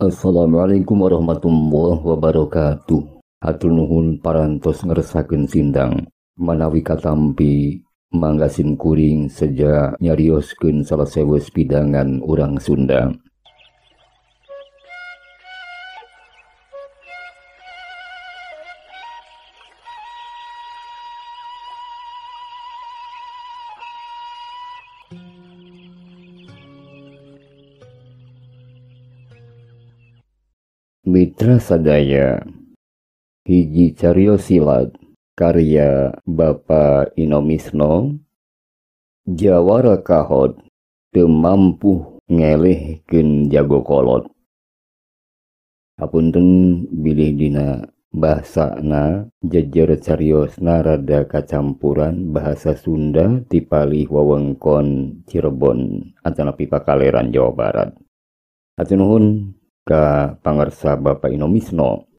Assalamualaikum warahmatullahi wabarakatuh. Hatur nuhun parantos ngeresakeun sindang manawi katampi manggasin kuring seja nyarioskeun salesewes pidangan urang Sunda. Mitra sadaya, hiji cariyos silat karya Bapa Inomisno, jawara kahot teu mampu ngelehkeun jago kolot. Hapunten bilih dina bahasana jejer cariyosna rada kacampuran bahasa Sunda tipalih wewengkon Cirebon atanapi Pakaleran Jawa Barat. Hatur nuhun ka pangarsa Bapak Inomisno.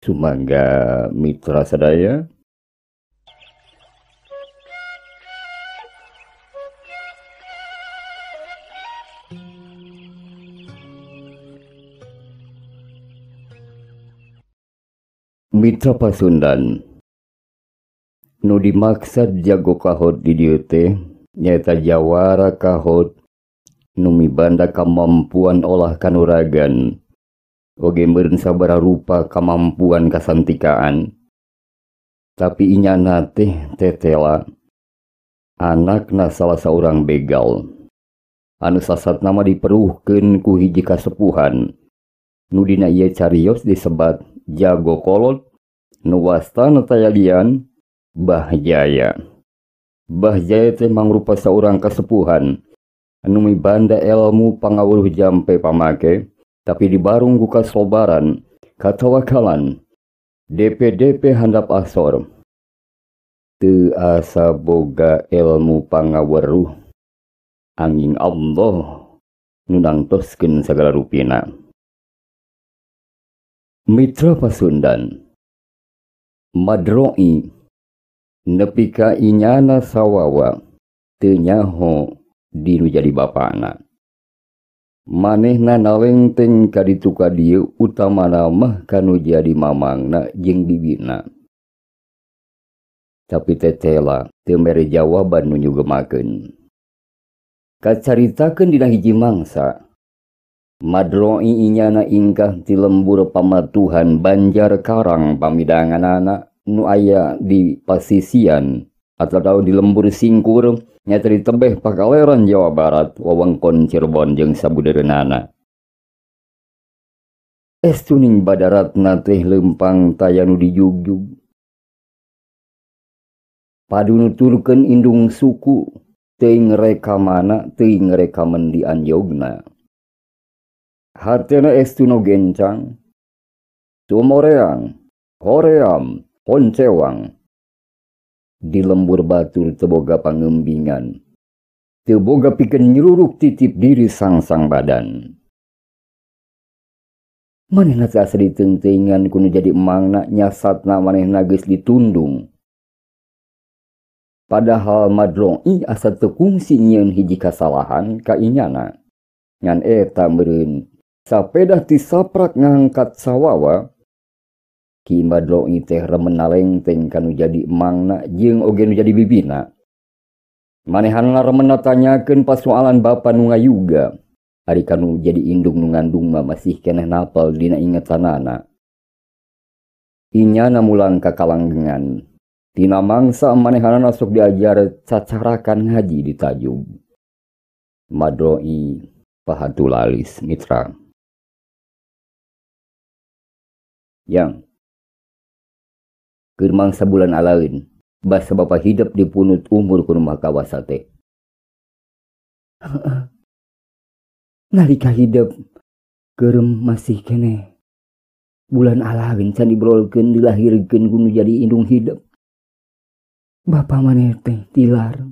Sumangga mitra sadaya, mitra Pasundan nu dimaksud jago kahot di dieu teh nyaeta jawara kahot nu mibanda kamampuan olah kanuragan oge meureun sabaraha rupa kamampuan kasantikaan, tapi inyana teh tetela anakna salah saurang begal anu sasatna mah diperuhkeun ku hiji kasepuhan nu dina ieu cariyos disebat jago kolot nu wastana tayalian Bah Jaya. Bah Jaya teh mangrupa saurang kasepuhan anu mibanda ilmu pangawuluh jampe pamake, tapi dibarung ku kasobaran, katawakalan, DP-DP handap asor. Teu asa boga ilmu pangaweruh, angin Allah nu nangtoskeun sagala rupina. Mitra Pasundan, madroi nepi ka inyana sawawa teu nyaho dinu jadi bapana. Manehna nalengteng kaditu ka dieu utamana mah kanu jadi mamangna jeung bibina. Tapi tetela teu mere jawaban nu nyugemakeun. Kacaritakeun dina hiji mangsa, madroi inyana ingkah ti lembur pamatuhan Banjar Karang pamidanganana nu aya di pasisian atau di lembur Singkur nyata di tebeh Pakaleran Jawa Barat wewengkon Cirebon jeung sabudereunana. Estuning badaratna teh lempang tayanu dijugjug. Padunuturkeun indung suku teuing ngreka mana teuing ngreka mendian yogna. Hatena estuna gencang, tumoreang, hoream, poncewang. Di lembur batur teboga pangembingan, teboga pikeun nyururuk titip diri sang badan. Manehna teh asa diteunteuingan kudu jadi emangna nyasatna manehna geus ditundung. Padahal madroi asa teu kungsi nyieun hiji kasalahan ka inyana. Ngan eta meureun sapeda ti saprak ngangkat sawawa, ki madroi teh remen nalengteng kanu jadi emangna jeung oge nu jadi bibina. Manehanna remen natanyakeun pasoalan bapa nu ngayuga, ari kanu jadi indung nu ngandung mah masih keneh napal dina ingetanana. Inyana mulang ka kalanggengan, tina mangsa manehanna sok diajar cacarakan ngaji di Tajub. Madroi pahatulalis mitra. Yang keur mangsa bulan alaeun, basa bapa hidup dipunut umur ku rumah kawasa teh. Nalika hidup keur masih keneh bulan alaeun can dibrolkeun dilahirkeun kudu jadi indung hidup. Bapa maneh teh tilar.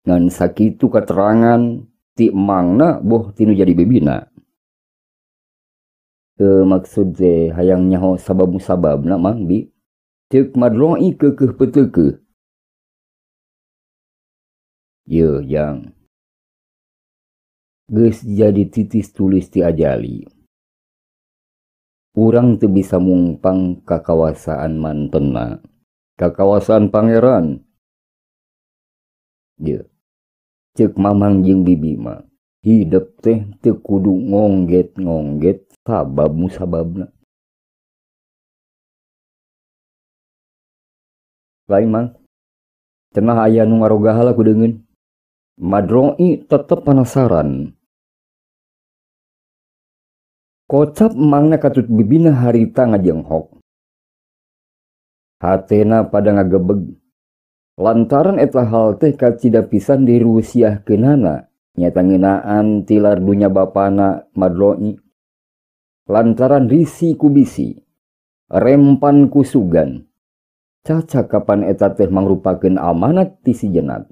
Ngan sakitu katerangan ti emangna boh tinu jadi bebina. Maksud teh hayang nyaho sabab-sababna mang bi. Cek madroi keukeuh peuteukeun. Ye yang geus jadi titis tulis ti ajali. urang teu bisa mungpang kakawasaan mantena, kakawasaan pangeran. Ye, ceuk mamang jeung bibi mah, hidup teh teu kudu ngongget-ngongget sabab musababna. Lain mang, cenah aya nu ngarogahala kudeungeun. Madroi tetep penasaran. Kocap emangna katut bibina harita ngajenghok. Hatena pada ngagebeg. Lantaran eta hal teh kacida pisan dirusiahkeunana nyata ngeunaan tilar dunya bapana Madroi. Lantaran risi ku bisi, rempan ku sugan. Caca kapan eta teh mangrupakeun amanat ti si jenat.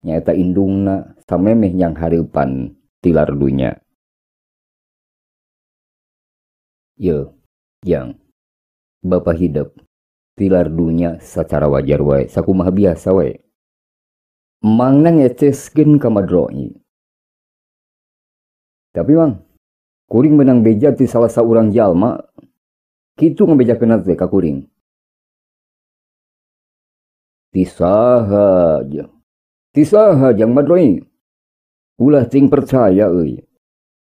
Nyata indungna samemeh yang hareupan tilar dunya. Ye, yang Bapak hidup tilar dunya secara wajar wae, sakumaha biasa wae. Mangna ngeceskeun ka Madroi. Tapi mang, kuring menang beja ti salah saurang jalma, kitu ngabejakeun teh ka kuring. Tisaha jang Madroi. Ulah ting percaya euy.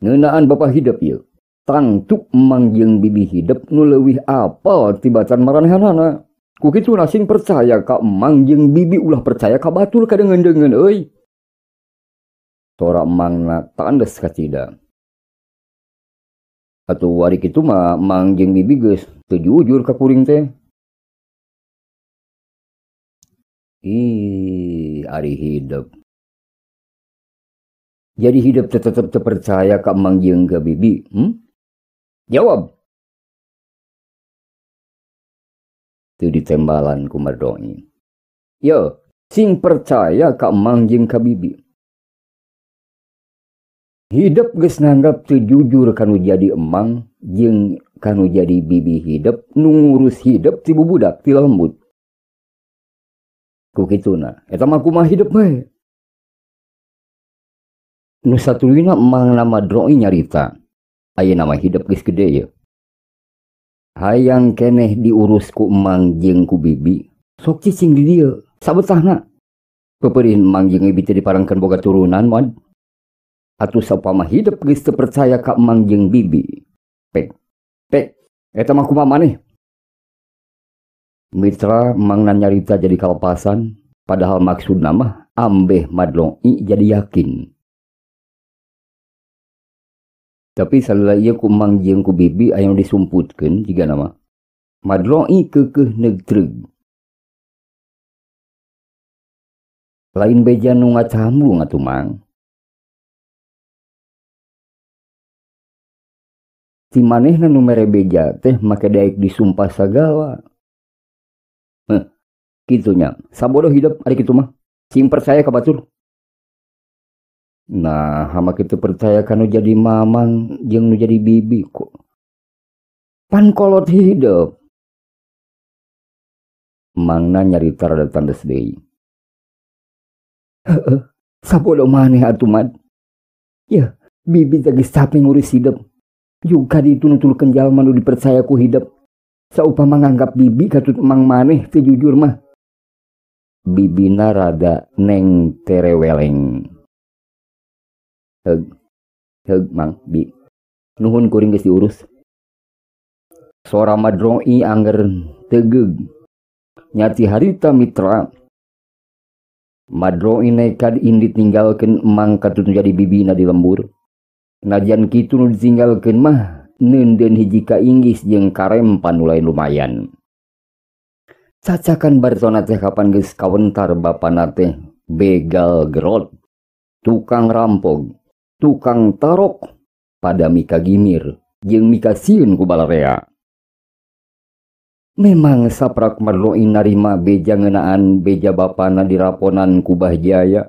Ngeunaan Bapak hidup ieu. Tangtuk emang jeung bibi hidup nu leuwih apal tibatan maranehanana. Ku kitu sing percaya ka emang jeung bibi ulah percaya ka batur kadeungeun-deungeun euy. Tora emangna tandes kacida. Atuh ari kitu mah emang jeung bibi geus teu jujur ka kuring teh. Ari hidup. Jadi hidup tetep percaya ka emang jeung ka bibi, Jawab. Teu ditembalan ku Madroi. Yo, sing percaya ka emang jeung ka bibi. Hidup geus nanggap teu jujur kanu jadi emang jeung kanu jadi bibi hidup nu ngurus hidup ti bubudak ti lembut. Ku kituna, eta mah kumaha hidup bae. Nu satulina emangna Madroi nyarita. Aya nama hidup geus gede ya. Hayang keneh diurus ku emang jeung ku bibi. Sok cicing di dieu, sabetahna. Peupeurih emang jeung bibi teh diparangkeun boga turunan mod. Atuh saupama hidup geus teu percaya ka emang jeung bibi. Pek, eta mah kumaha maneh? Mitra emangna nyarita jadi kalepasan, padahal maksudna mah ambeh Madroi jadi yakin. Tapi salila ieu ku emang jeung ku bibi aya nu disumputkeun jiga nama Madroi keukeuh neutreug. Lain beja nu ngacamlung atuh mang. Ti manehna nu mere beja teh make daek disumpah sagala. Kitu nya. Sabodoh hidup ari kitu mah. Sing percaya ka batur. Nah, hama kita percaya kanu jadi mamang jeung nu jadi bibi kok. Pan kolot hidup. Mangna nyarita rada tandes deui. Sabodo maneh atuh mad. Ya, bibi teh geus capek ngurus hidup. Juga ditunutulkeun jalma nu dipercaya ku hidup. Saupama nganggap bibi katut emang maneh teu jujur mah. Bibina rada neng tereweleng. Heug mang bi. Nuhun kuring geus diurus. Sora Madroi angger tegeug. Nyati harita mitra. Madroi nekad indit ninggalkeun emang katut jadi bibina di lembur. Najan kitu nu ditinggalkeun mah neundeun hiji ka inggis jeung karempan nu lain lumayan. Cacakan bartona teh kapan geus kawentar bapana teh begal gerot, tukang rampog, tukang tarok, pada mika gimir jeung mika sieun ku balarea. Memang saprak Madroi narima beja ngeunaan beja bapana diraponan ku Bahjaya.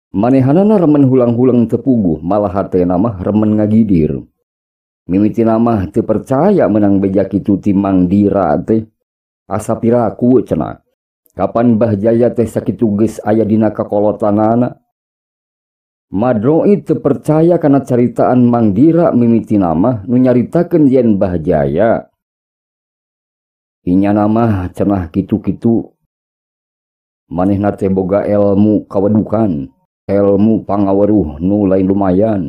Manehanana remen hulang-hulang tepuguh, malah hatena mah remen ngagidir. Mimitina mah teu percaya menang beja kitu ti Mang Dira teh. Asa piraku cenah. Kapan Bahjaya teh sakitu geus aya dina kakolotanana. Madroi teu percaya kana caritaan Mangdira mimiti nama nu nyaritakeun yen Mbah Jaya. Inya nama cenah kitu-kitu manehna teh boga ilmu kawedukan, ilmu pangaweruh nu lain lumayan.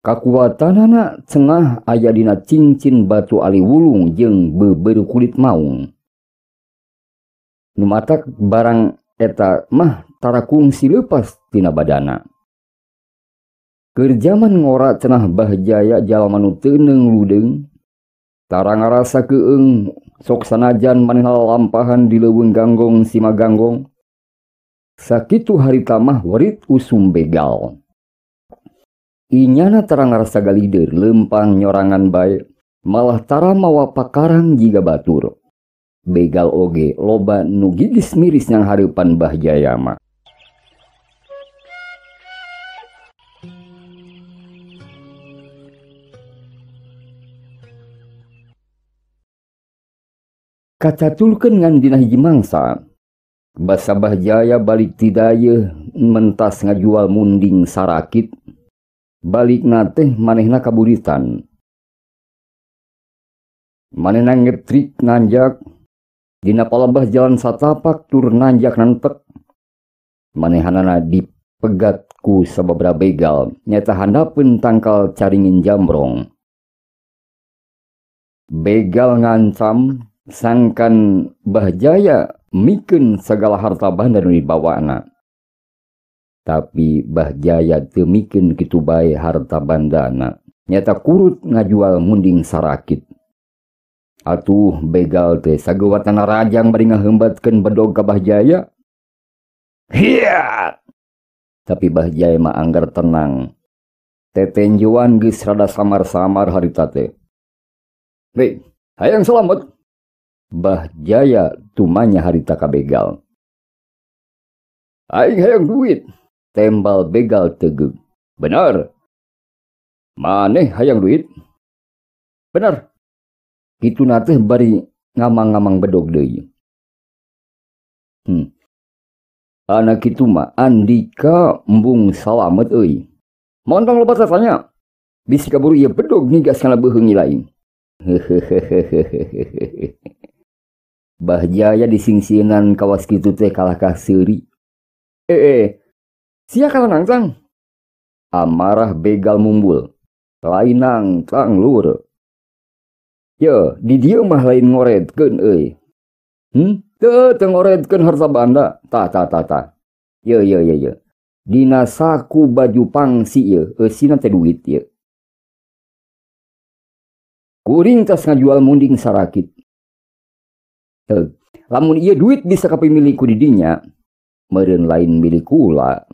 Kakuatanana cenah aya dina cincin batu ali wulung jeung beberu kulit maung. Nu matak barang eta mah tara kungsi leupas tina badana. Keur jaman ngora cenah Mbah Jaya jalma nu teuneng ludeung, tara ngarasa keung sok sanajan manehna lampahan di leuweung ganggong si Maganggong. Sakitu harita mah werit usum begal. Inyana tara ngarasa galideur lempang nyorangan bae, malah tara mawa pakarang jiga batur. Begal oge loba nu gigis miris yang hareupan Mbah Jaya mah. Kacatulkeun ngan dina hiji mangsa, basa Mbah Jaya balik ti dayeuh mentas ngajual munding sarakit, balikna teh manehna kaburitan. Manehna ngetrik nanjak, dina palebah jalan satapak tur nanjak nantek. Manehanana dipegat ku sababaraha begal, nyata handapeun tangkal caringin jambrong. Begal ngancam sangkan Mbah Jaya mikeun segala harta banda nu dibawana. Tapi Mbah Jaya teu mikeun kitu bae harta bandana, nyata kurut ngajual munding sarakit. Atuh begal teh sageuwatana rajang bari ngaheumbatkeun bedog ka Mbah Jaya. Hiat! Tapi Mbah Jaya mah anggar tenang. Tetenjuan geus rada samar-samar harita teh. Hei, hayang selamat. Mbah Jaya tumanya harita ka begal. Aing hayang duit, tembal begal tegeug. Benar. Maneh hayang duit? Benar. Kituna teh bari ngamang-ngamang bedog deui. Anak kitu mah Andika embung salamet euy. Montong loba tanya. Bisi kaburu ieu bedog nigas kana beuheung lain. Mbah Jaya disingsieunan kawas kitu teh kalah ka seuri. Sia kalah nangtang. Amarah begal mumbul. Lain nangtang lur. Ye, di dieu mah lain ngoredkeun euy. Teu ngoredkeun harta banda. Tah. Ye. Dina saku baju pangsi ye, eusina teh duit ye. Kuring tas ngajual munding sarakit. Lamun ieu duit bisa kapimiliku di dinya, meureun lain milik kula.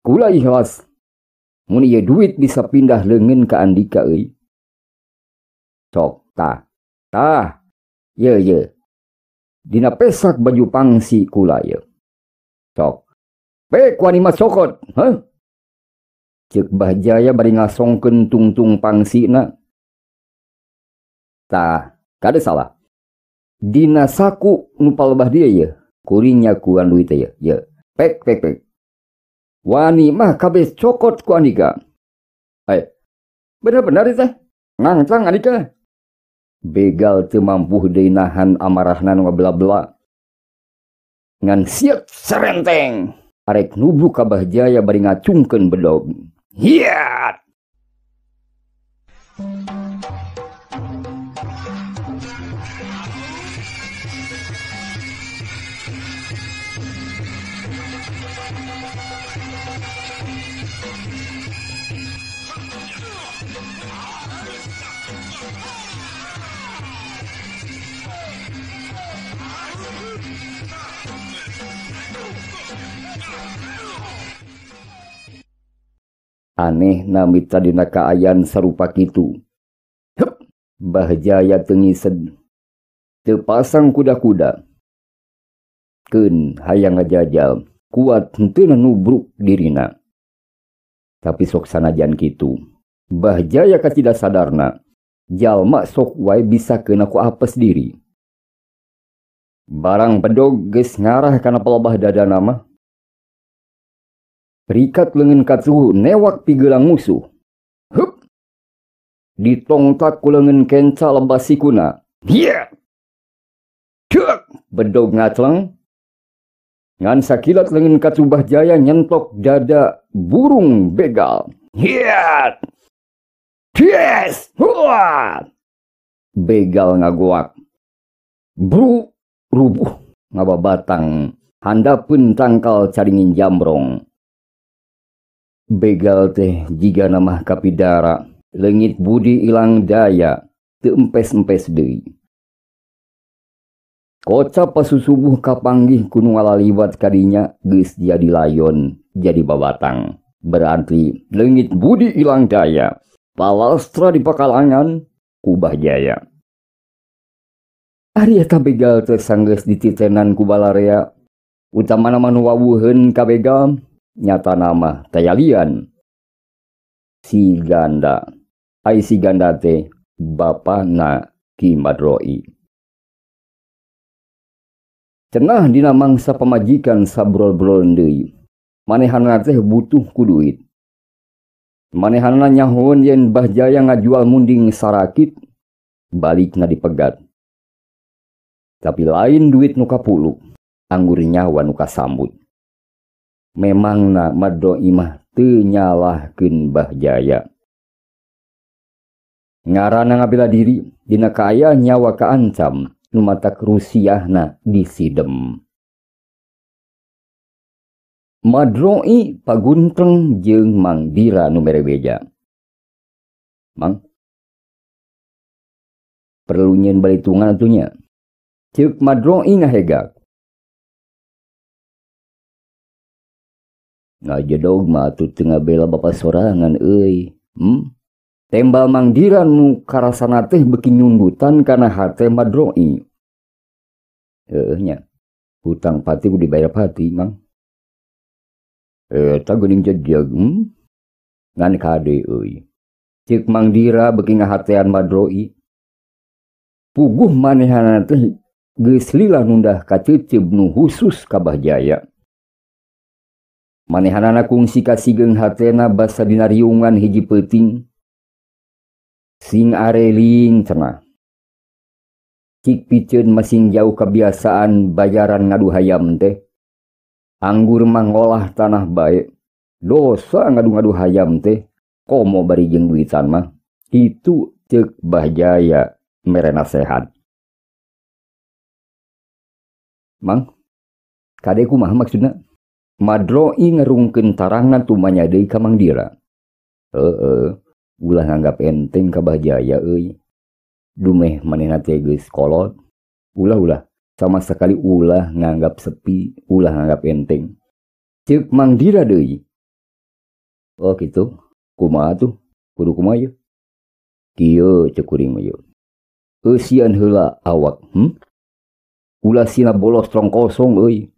Kula ikhlas. Mun ieu duit bisa pindah leungeun ka Andika euy. Sok tah. Ye. Dina pesak baju pangsi kula ye. Sok. Pek wani mah cokot, heh? Ceuk Mbah Jaya bari ngasongkeun tungtung pangsina. Tah, kada salah. Dina saku nu palebah dia ye, kuring nyakuan duit ye. Ye, pek. Wani mah kabeh cokot ku Andika. Bener-bener teh. Ngangtang Andika. Begal teu mampu deui nahan amarahna nu ngabela-bela. Ngan siap serenteng. Arek nubruk ka Mbah Jaya bari ngacungkeun bedog. Hiat! Aneh namita dina kaayaan sarupa kitu. Mbah Jaya teu ngised. Teu pasang kuda-kuda. Keun hayang ngajajal. Kuat henteu nubruk dirina. Tapi sok sanajan kitu. Mbah Jaya katida sadarna. Jalma sok wae bisa keuna ku apes diri. Barang bedog geus ngarah kana pelebah dadana mah. Perikat leungeun katuhu newak pigelang musuh. Hup! Ditongtak ku leungeun kenca lebas sikuna. Hiya! Cek! Bedog ngacleng. Ngan sakilat leungeun katuh Bahjaya nyentok dada burung begal. Hiya! Yes! Huat! Begal ngagoak. Bru! Rubuh ngababatang. Handapeun tangkal caringin jambrong. Begal teh jiga nama kapidara. Leungit budi ilang daya. Teu empes-empes deui. Kocap pasusubuh kapanggih kudu ngalaliwat kadinya geus jadi layon, jadi babatang. Berarti leungit budi ilang daya. Palastra di pakalangan ku Bahjaya. Ari eta begal teh sanggeus dititenan ku balarea. Utamana manu wawuheun ka begal nyata nama tayalian. Si Ganda. Ai si Ganda teh bapana Ki Madroi. Cenah dina mangsa pamajikan sabrol-brol deui. Manehanna teh butuh ku duit. Manehanna nyahoon yen Bahjaya ngajual munding sarakit, balikna dipegat. Tapi lain duit nu kapulu, anggur nyawa nu kasambut. Memangna Madroi mah teu nyalahkeun Bahjaya. Ngaranna ngabela diri, dina kaaya nyawa kaancam, nu matak rusiahna disidem. Madroi paguntreng jeung Mang Dira nu mere beja. Mang, perlu nyen balitungan atunya. Ceuk Madroi ngahegak. Ngajedog mah atuh teu ngabela bapa sorangan euy. Tembal Mang Dira nu karasana teh beuki nyundutan kana hate Madroi. Nya. Hutang pati kudu dibayar pati, Mang. Eta geuning jejeg, ngan kade euy. Ceuk Mang Dira beuki ngahatean Madroi. Puguh manehana teh geus lila nundah ka ceuceub nu khusus ka Bahjaya. Manehanana kungsi kasigeung hatena basa dina riungan hiji peuting. Sing areling cenah. Cik piceun masing jauh kebiasaan bayaran ngadu hayam teh. Anggur mangolah tanah bae. Dosa ngadu-ngadu hayam teh. Komo bari jeung duitan mah. Itu ceuk Bahjaya mere nasehat. Mang, kade kumaha maksudna? Madroi ngerungkeun tarangna tumanya deui ka Mang Dira. Ulah nganggap enteng ka Bahjaya euy. Dumeh manehna teh geus kolot. Ulah sama sekali ulah nganggap sepi, ulah nganggap enteng. Ceuk Mang Dira deui. Oh kitu. Kumaha tuh? Kudu kumaha ye? Kieu ceuk kuring mah ye. Eusian heula awak, Ulah sina bolos trong kosong euy.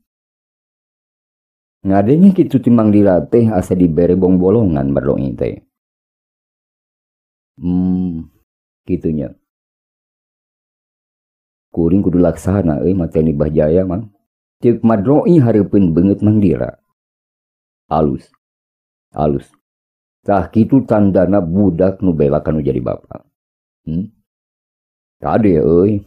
Ngadenge kitu ti Mang Dira teh asa dibere bong bolongan Madroi teh. Kitunya. Kuring kudu laksana euy mateni Bahjaya, Mang. Ceuk Madroi hareupeun beungeut Mang Dira. Alus. Tah kitu tandana budak nu bela kanu jadi bapa. Kade euy.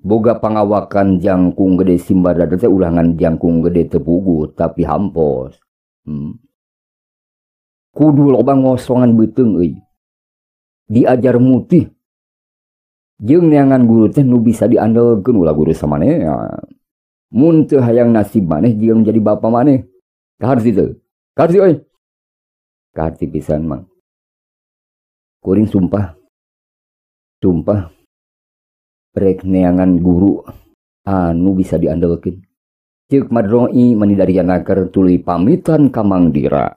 Boga pangawakan jangkung gede Simbadada teh ulangan jangkung gede teu puguh tapi hampos. Kudu loba ngosongan beuteung euy. Diajar mutih. Jeung neangan guru teh nu bisa diandelkeun ulah guru samanea. Mun teu hayang nasib maneh jeung jadi bapa maneh. Kaharti teu? Kaharti euy. Kaharti pisan, Mang. Kuring sumpah. Rek neangan guru anu bisa diandelkeun. Ceuk Madroi manidarianaker tuluy pamitan ka Mang Dira.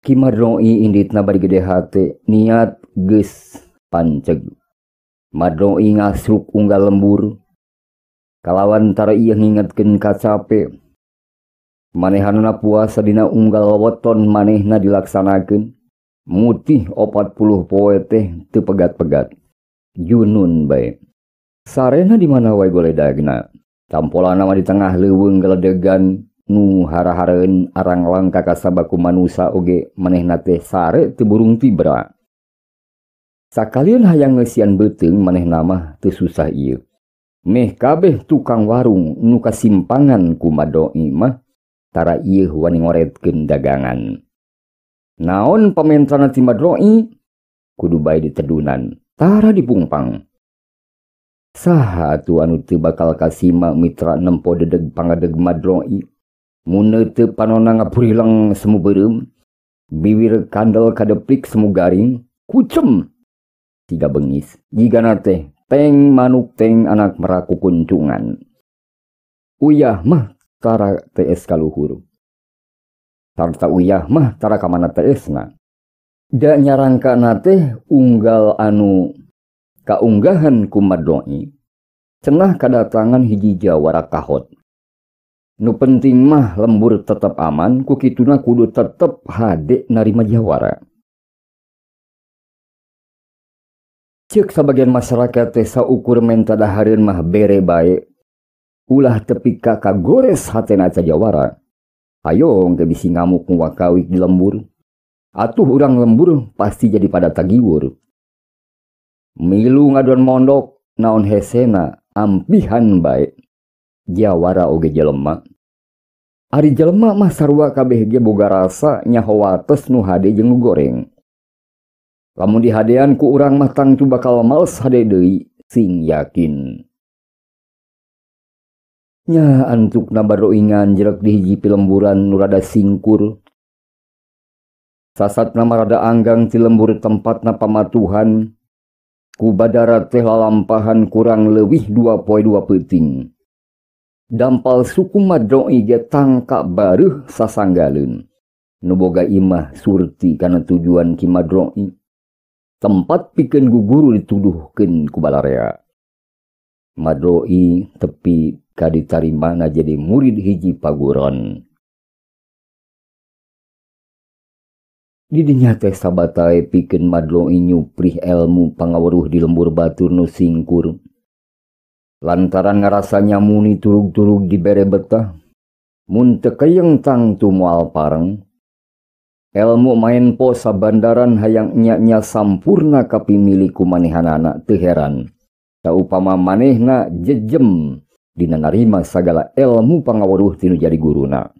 Ki Madroi inditna bari gede hate niat geus panceg. Madroi ngasruk unggal lembur. Kalawan tara ieu ngingetkeun ka cape. Manehanna puasa dina unggal weton manehna dilaksanakeun. Mutih 40 poe teh teu pegat-pegat. Junun bae. Sarena di mana wae goledagna. Tampolana mah di tengah leuweung geledegan nu hara-haraeun arang langka kasabaku manusa oge manehna teh sare teu burung tibra. Sakalian hayang ngeusian beuteung manehna mah teu susah ieu. Meh kabeh tukang warung nu kasimpangan ku Madoi mah tara ieu wani ngoretkeun dagangan. Naon pamentrana ti Madoi kudu bae ditedunan, tara dipungpang. Saha atuh anu teu bakal kasima mitra nempo dedeg pangadeg Madoi. Mun teu panonna ngapurileng semu beureum, bibir kandel kadeplik semu garing, kucem tiga bengis. Jigana teh teng manuk teng anak meraku kuncungan. Uyah mah tara tees kaluhur. Sarta uyah mah tara kamana teesna. Da nyarangkana teh unggal anu kaunggahan ku Madoi cenah kadatangan hiji jawara kahot. Nu penting mah lembur tetep aman, ku kituna kudu tetep hade narima jawara. Ceuk sabagian masyarakat teh saukur menta dahareun mah bere bae, ulah tepi ka kagores hatena ca jawara. Hayo engke bisi ngamuk nu wakawik di lembur. Atuh urang lembur pasti jadi pada tagiwur. Milu ngaduan mondok naon hesena ampihan bae. Jawara oge jelema. Ari jelema mah sarua kabeh ge boga rasa nyaho wates nu hade jeung nu goreng. Lamun dihadean ku urang mah tangtu bakal males hade deui sing yakin. Nya antukna baroingan jerek di hiji pilemburan nu rada singkur. Sasatna marada anggang ti lembur tempatna pamatuhan. Ku badara teh lalampahan kurang leuwih 2 poe 2 peuting. Dampal suku Madoi ge tangka bareuh sasanggaleun. Nu boga imah surti kana tujuan ki Madoi. Tempat pikeun guguru dituduhkeun ku balarea. Madoi tepi kaditarimana jadi murid hiji paguron. Di dinya teh sabatae pikeun Madoi nyuprih elmu pangaweuruh di lembur batur nu singkur. Lantaran ngarasa nyamuni turug-turug dibere betah, mun teu kayeng tangtu moal pareng. Elmu main po sabandaran hayang nya-nya sampurna kapimili ku manehanana teu heran. Saupama manehna jejem dina narima sagala elmu pangaweuruh tinu jadi guruna.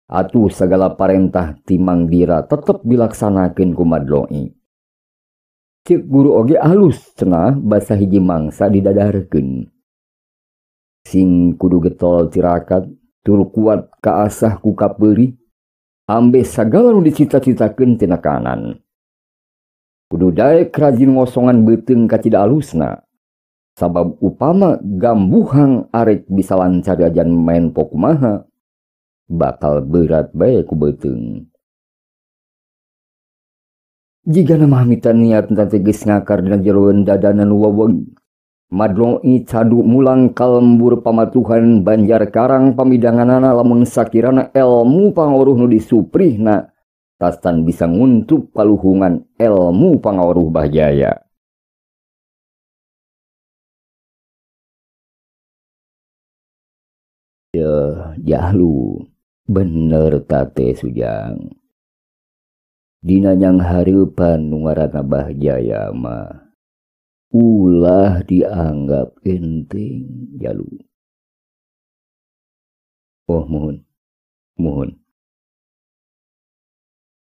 Atuh sagala parentah timang dira tetep dilaksanakeun ku Madoi. Ceuk guru oge alus cenah basa hiji mangsa didadarkeun. Sing kudu getol tirakat, tur kuat kaasah ku kapeuli, ambe sagala nu dicita-citakeun tina kanan. Kudu daek rajin ngosongan beuteung ka cida alusna. Sabab upama gambuhang arek bisa lancar ajan main pokumaha, bakal berat bae ku beuteung. Jigana mahmitan niat tante geus ngakar dina jeroeun dadanan waweg. Madoi cadu mulang kalembur pamatuhan Banjar Karang pamidanganana lamun sakirana elmu pangaweuruh nu disuprihna tastan bisa nguntup paluhungan elmu pangaweuruh bahjaya. Jahlu bener tate Sujang. Dina nyang hareupan nu ngaranna bahjaya mah ulah dianggap enteng jalu. Oh mohon.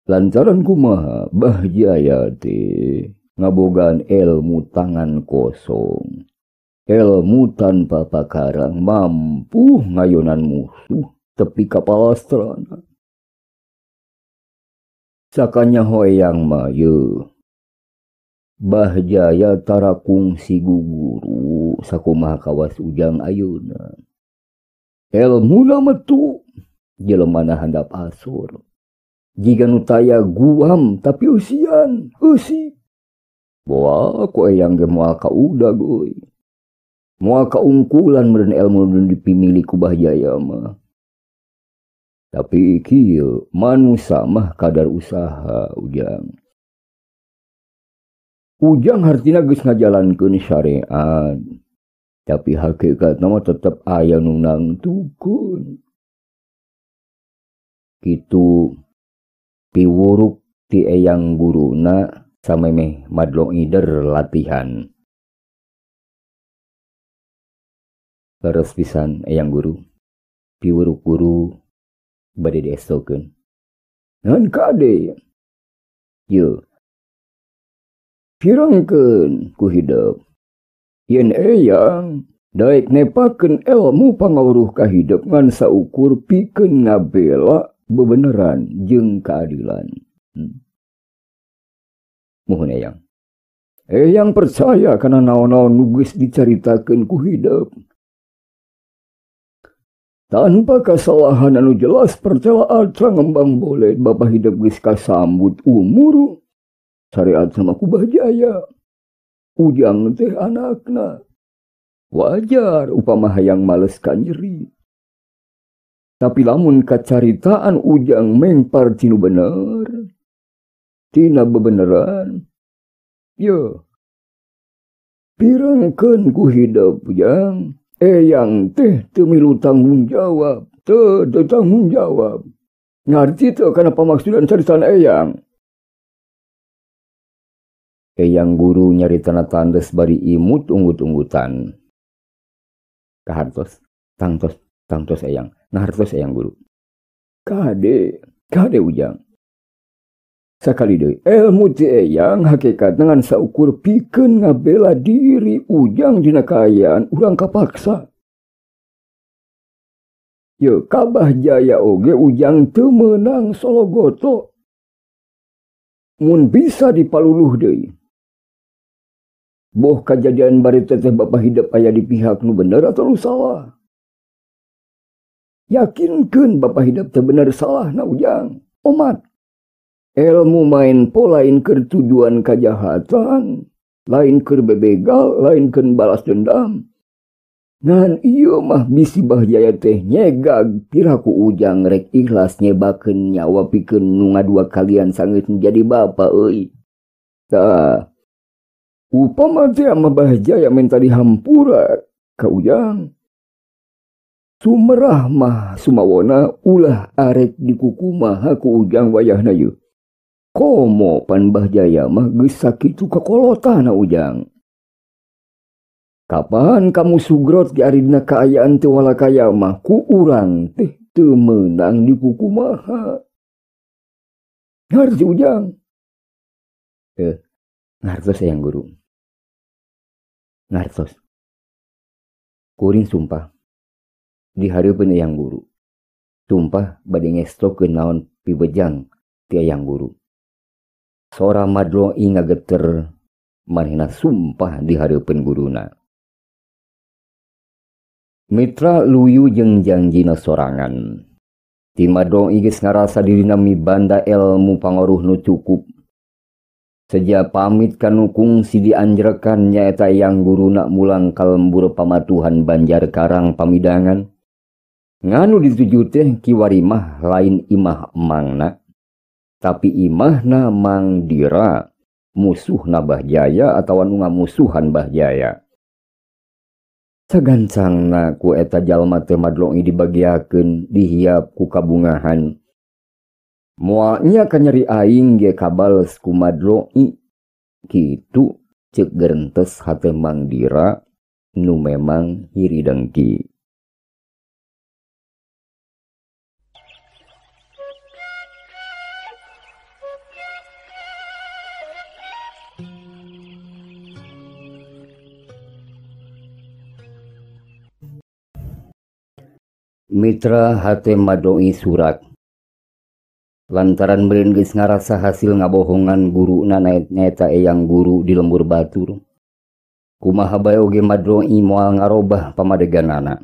Lantaran kumaha bahjaya teh ngabogaan ilmu tangan kosong. Ilmu tanpa pakarang mampu ngayonan musuh tepi kapalastrana. Sakanya hoyang mayu bahjaya tara kungsi guguru sakumaha kawas Ujang ayeuna. Elmuna metu jelemana handap asur. Jika nutaya guam tapi usian eusi. Boa ku eyang ge moal kaudag euy. Moal kaungkulan meureun elmu nu dipimili ku bahjaya mah. Tapi kieu manusia mah kadar usaha Ujang. Ujang hartina geus ngajalankeun syariat. Tapi hakikatna mah tetep aya nu nangtukeun. Kitu piwuruk ti eyang guruna samemeh madlo ider latihan. Leres pisan eyang guru. Piwuruk guru bade diesokeun. Ngan kade. Ye. Pirangkeun ku hidup. Yen eyang daek nepakeun ilmu pangawruh ka hidup ngan saukur pikeun ngabela bebeneran jeung keadilan. Muhun eyang. Eyang percaya kana naon-naon nu geus dicaritakeun ku hidup. Tanpa kesalahan anu jelas percaya atra ngembang boleh Bapak hidup geus kasambut umur syariat sama kubah jaya. Ujang teh anakna. Wajar upama hayang males ka nyeri. Tapi lamun kacaritaan ujang mengpar cinu bener. Tina bebeneran. Yo. Pirangkeun ku hidup ujang. Eyang teh teu milu tanggung jawab. Teu tanggung jawab. Ngarti teu kana pamaksudan caritaan eyang. Eyang guru nyaritana tandes bari imut unggut-unggutan. Kahartos, tangtos eyang. Nahartos eyang guru. Kade ujang. Sakali deui ilmu ti eyang hakikat dengan saukur pikeun ngabela diri ujang dina kaayaan urang kapaksa. Ye kabah jaya oge ujang teu meunang sologoto. Mun bisa dipaluluh deui. Boh kejadian bari teteh Bapak hidup aya di pihak nu bener atau nu salah. Yakinkeun Bapak hidup teh bener salah na ujang. Omat. Ilmu main po lain keur tujuan kajahatan, lain keur bebegal, lain keur balas dendam. Ngan ieu mah bisi bahjaya teh nyegag piraku ujang rek ikhlas nyebakeun nyawa pikeun nu ngadua kalian sangeut menjadi bapa euy. Tah. Upama teh mah bahjaya minta dihampura ka ujang. Sumerah mah sumawona ulah arek dikukumaha ku ujang wayahna yeuh. Komo pan bahjaya mah geus sakitu kakolotana ujang. Kapan kamu sugrot di aridna kaayaan teu wala kaya mah ku urang teh teu meunang dikukumaha. Ngarti ujang. Ngartos eyang guru. Ngartos. Kuring sumpah. Di hareupeun eyang guru. Sumpah bade ngestokeun naon pibejang ti eyang guru. Sora madlo inga geter manehna sumpah di hareupeun guruna. Mitra luyu jeung janjina sorangan. Ti madlo geus ngarasa dirina mibanda ilmu pangaruh nu cukup. Seja pamit kanu kungsi dianjrekan nyaeta yang guruna mulang kalembur pamatuhan Banjar Karang Pamidangan. Nganu dituju teh kiwarimah lain imah emangna. Tapi imahna Mang Dira musuhna Bahjaya atawa nu ngamusuhan Bahjaya. Sagancangna ku eta jalma teh madlongi dibagiakeun dihiap ku kabungahan. Moal nya kanyeri aing ge kabales ku madlongi kitu ceuk gerentes hate Mang Dira nu memang hiri dengki. Mitra hate madoi surak. Lantaran meureun geus ngarasa hasil ngabohongan guruna nyaeta eyang guru di lembur batur. Kumaha bae oge madoi moal ngarobah pamadeganana.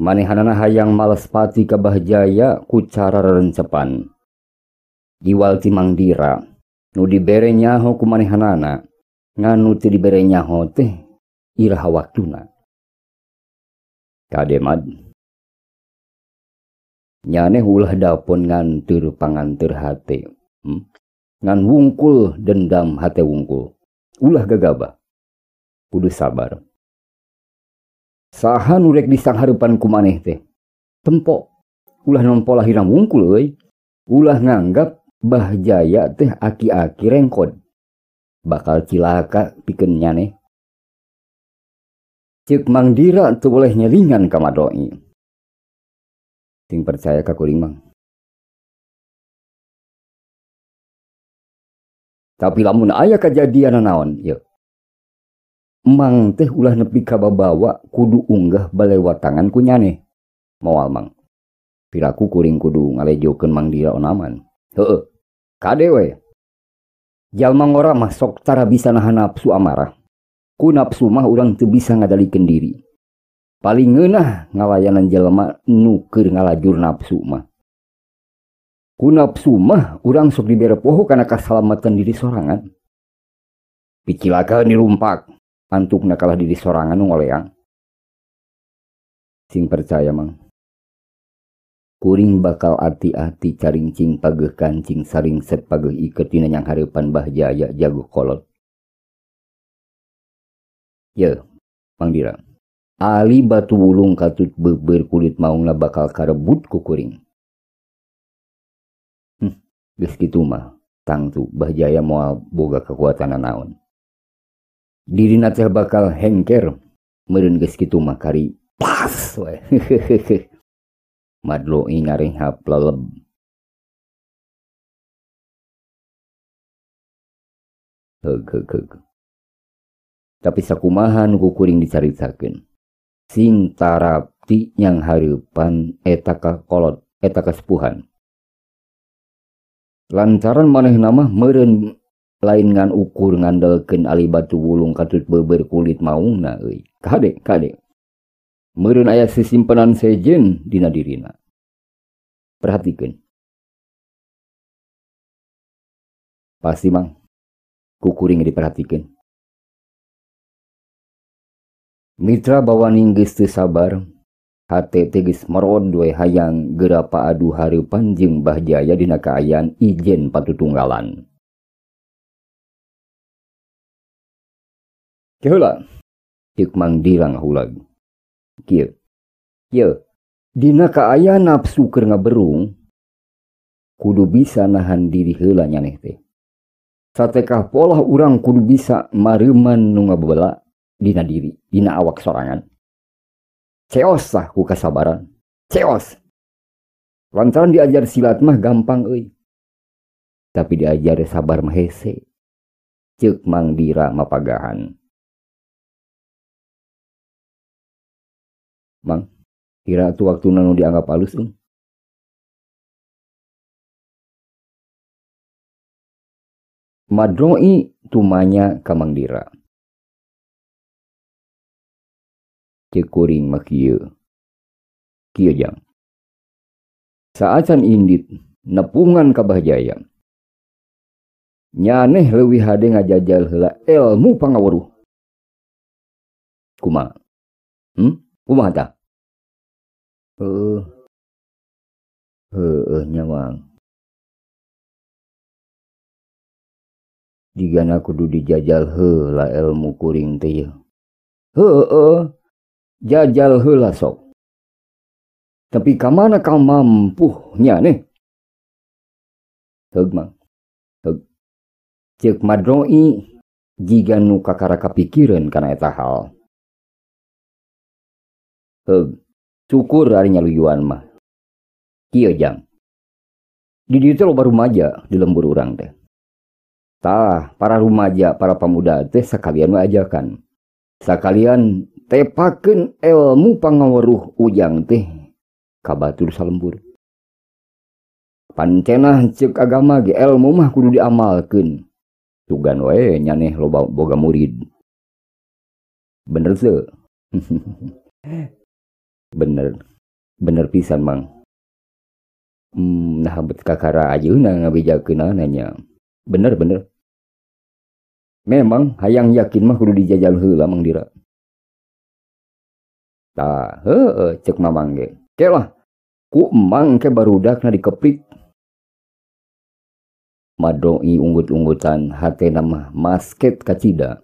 Manehanana hayang males pati ka Bahjaya ku cara rerencepan. Diwal ti Mang Dira nu dibere nyaho ku manehanana nganu teu dibere nyaho teh iraha waktuna. Kademad nyane ulah dapon nganteur panganteur hate. Ngan wungkul dendam hate wungkul. Ulah gagabah. Kudu sabar. Saha nu rek disanghareupan ku maneh teh. Tempo. ulah non pola hirang wungkul euy. Ulah nganggap Bahjaya teh aki-aki rengkod. Bakal cilaka pikeun nyane. Ceuk Mang Dira teu boleh nyelingan ka Madoi. Sing percaya ka kuring Mang. Tapi lamun aya kajadian naon, yeuh. Mang teh ulah nepi ka babawa kudu unggah balewatangan ku nyane. Moal Mang. Piraku kuring kudu ngalejokeun Mang Dira onaman. Heueuh. Kade we. Jalma ngora mah sok tara bisa nahan nafsu amarah. Ku nafsu mah urang teu bisa ngadalikeun diri. Paling ngeunah ngalayanan jalma nu keur ngalajur nafsu mah. Ku nafsu mah urang sok dibere poho kana kasalamatan diri sorangan. Picilaka nirumpak antukna kalah diri sorangan nu ngoleang. Sing percaya Mang. Kuring bakal ati-ati caringcing pageuh kancing saringset pageuh ikeut dina nyang hareupan Bahjaya jago kolot. Yeuh, Mang Dira. Ali batu wulung katut beubeur kulit maungna bakal karebut ku kuring. Geus kitu mah, tangtu Bahjaya moal boga kekuatan naon. Dirina teh bakal hengker, meureun geus kitu mah kari pas we. Madloi ngarehap leleb. Heug. Tapi sakumaha nu kuring dicaritakeun. Sing tarapti nyang hareupan eta kakolot, eta kasepuhan. Lantaran manehna mah meureun lain ngan ukur ngandelkeun ali batu wulung katut beubeur kulit maungna euy. Kade. Meureun aya sisimpenan sejen dina dirina. Perhatikeun. Pasti Mang. Ku kuring diperhatikeun. Mitra bawaning geus teu sabar, hate teh geus merod we hayang geura paadu hareupan jeung Bahjaya dina kaayaan ijen patutunggalan. Keheula, ceuk Mang Dira ngahulag. Kieu. Dina kaayaan nafsu keur ngaberung, kudu bisa nahan diri heula nyaneh teh. Satekah pola urang kudu bisa mareuman nu ngabela dina diri, dina awak sorangan. Ceos lah ku kasabaran. Ceos. Lantaran diajar silat mah gampang euy. Tapi diajar sabar mah hese. Ceuk Mang Dira mapagahan. Mang, kira tu waktu nu dianggap halus Madroi tumanya ka Mang Dira. Ceuk kuring mah kieu jang. Saacan indit nepungan ka Bahjaya. Nyaneh leuwih hade ngajajal heula ilmu pangaweruh. Kumaha? Kumaha tah? Nyawang. Digana kudu dijajal heula ilmu kuring teh. Jajal heula sok. Tapi kamana kau mampu nyaneh? Heug Mang. Heug. Ceuk Madroi jiga nu kakara kapikireun kana eta hal. Heug. Syukur ari nyaluyuan mah. Kieu jang. Di dieu teh loba rumaja di lembur urang teh. Tah, para rumaja, para pemuda teh sakalian we ajakan. Sakalian tepakeun ilmu pangaweruh ujang teh ka batur salembur. Pancenah ceuk agama ge ilmu mah kudu diamalkeun. Tugan we nyaneh loba boga murid. Bener teu? Bener pisan Mang. Nah bet kakara ajeuna ngabejakeunana nya. Bener. Memang hayang yakin mah kudu dijajal heula Mang Dira. Tah, ceuk Mamang ge. Kelah, ku emang ke barudakna dikeprik. Madoi unggut-unggutan hatena mah masket kacida.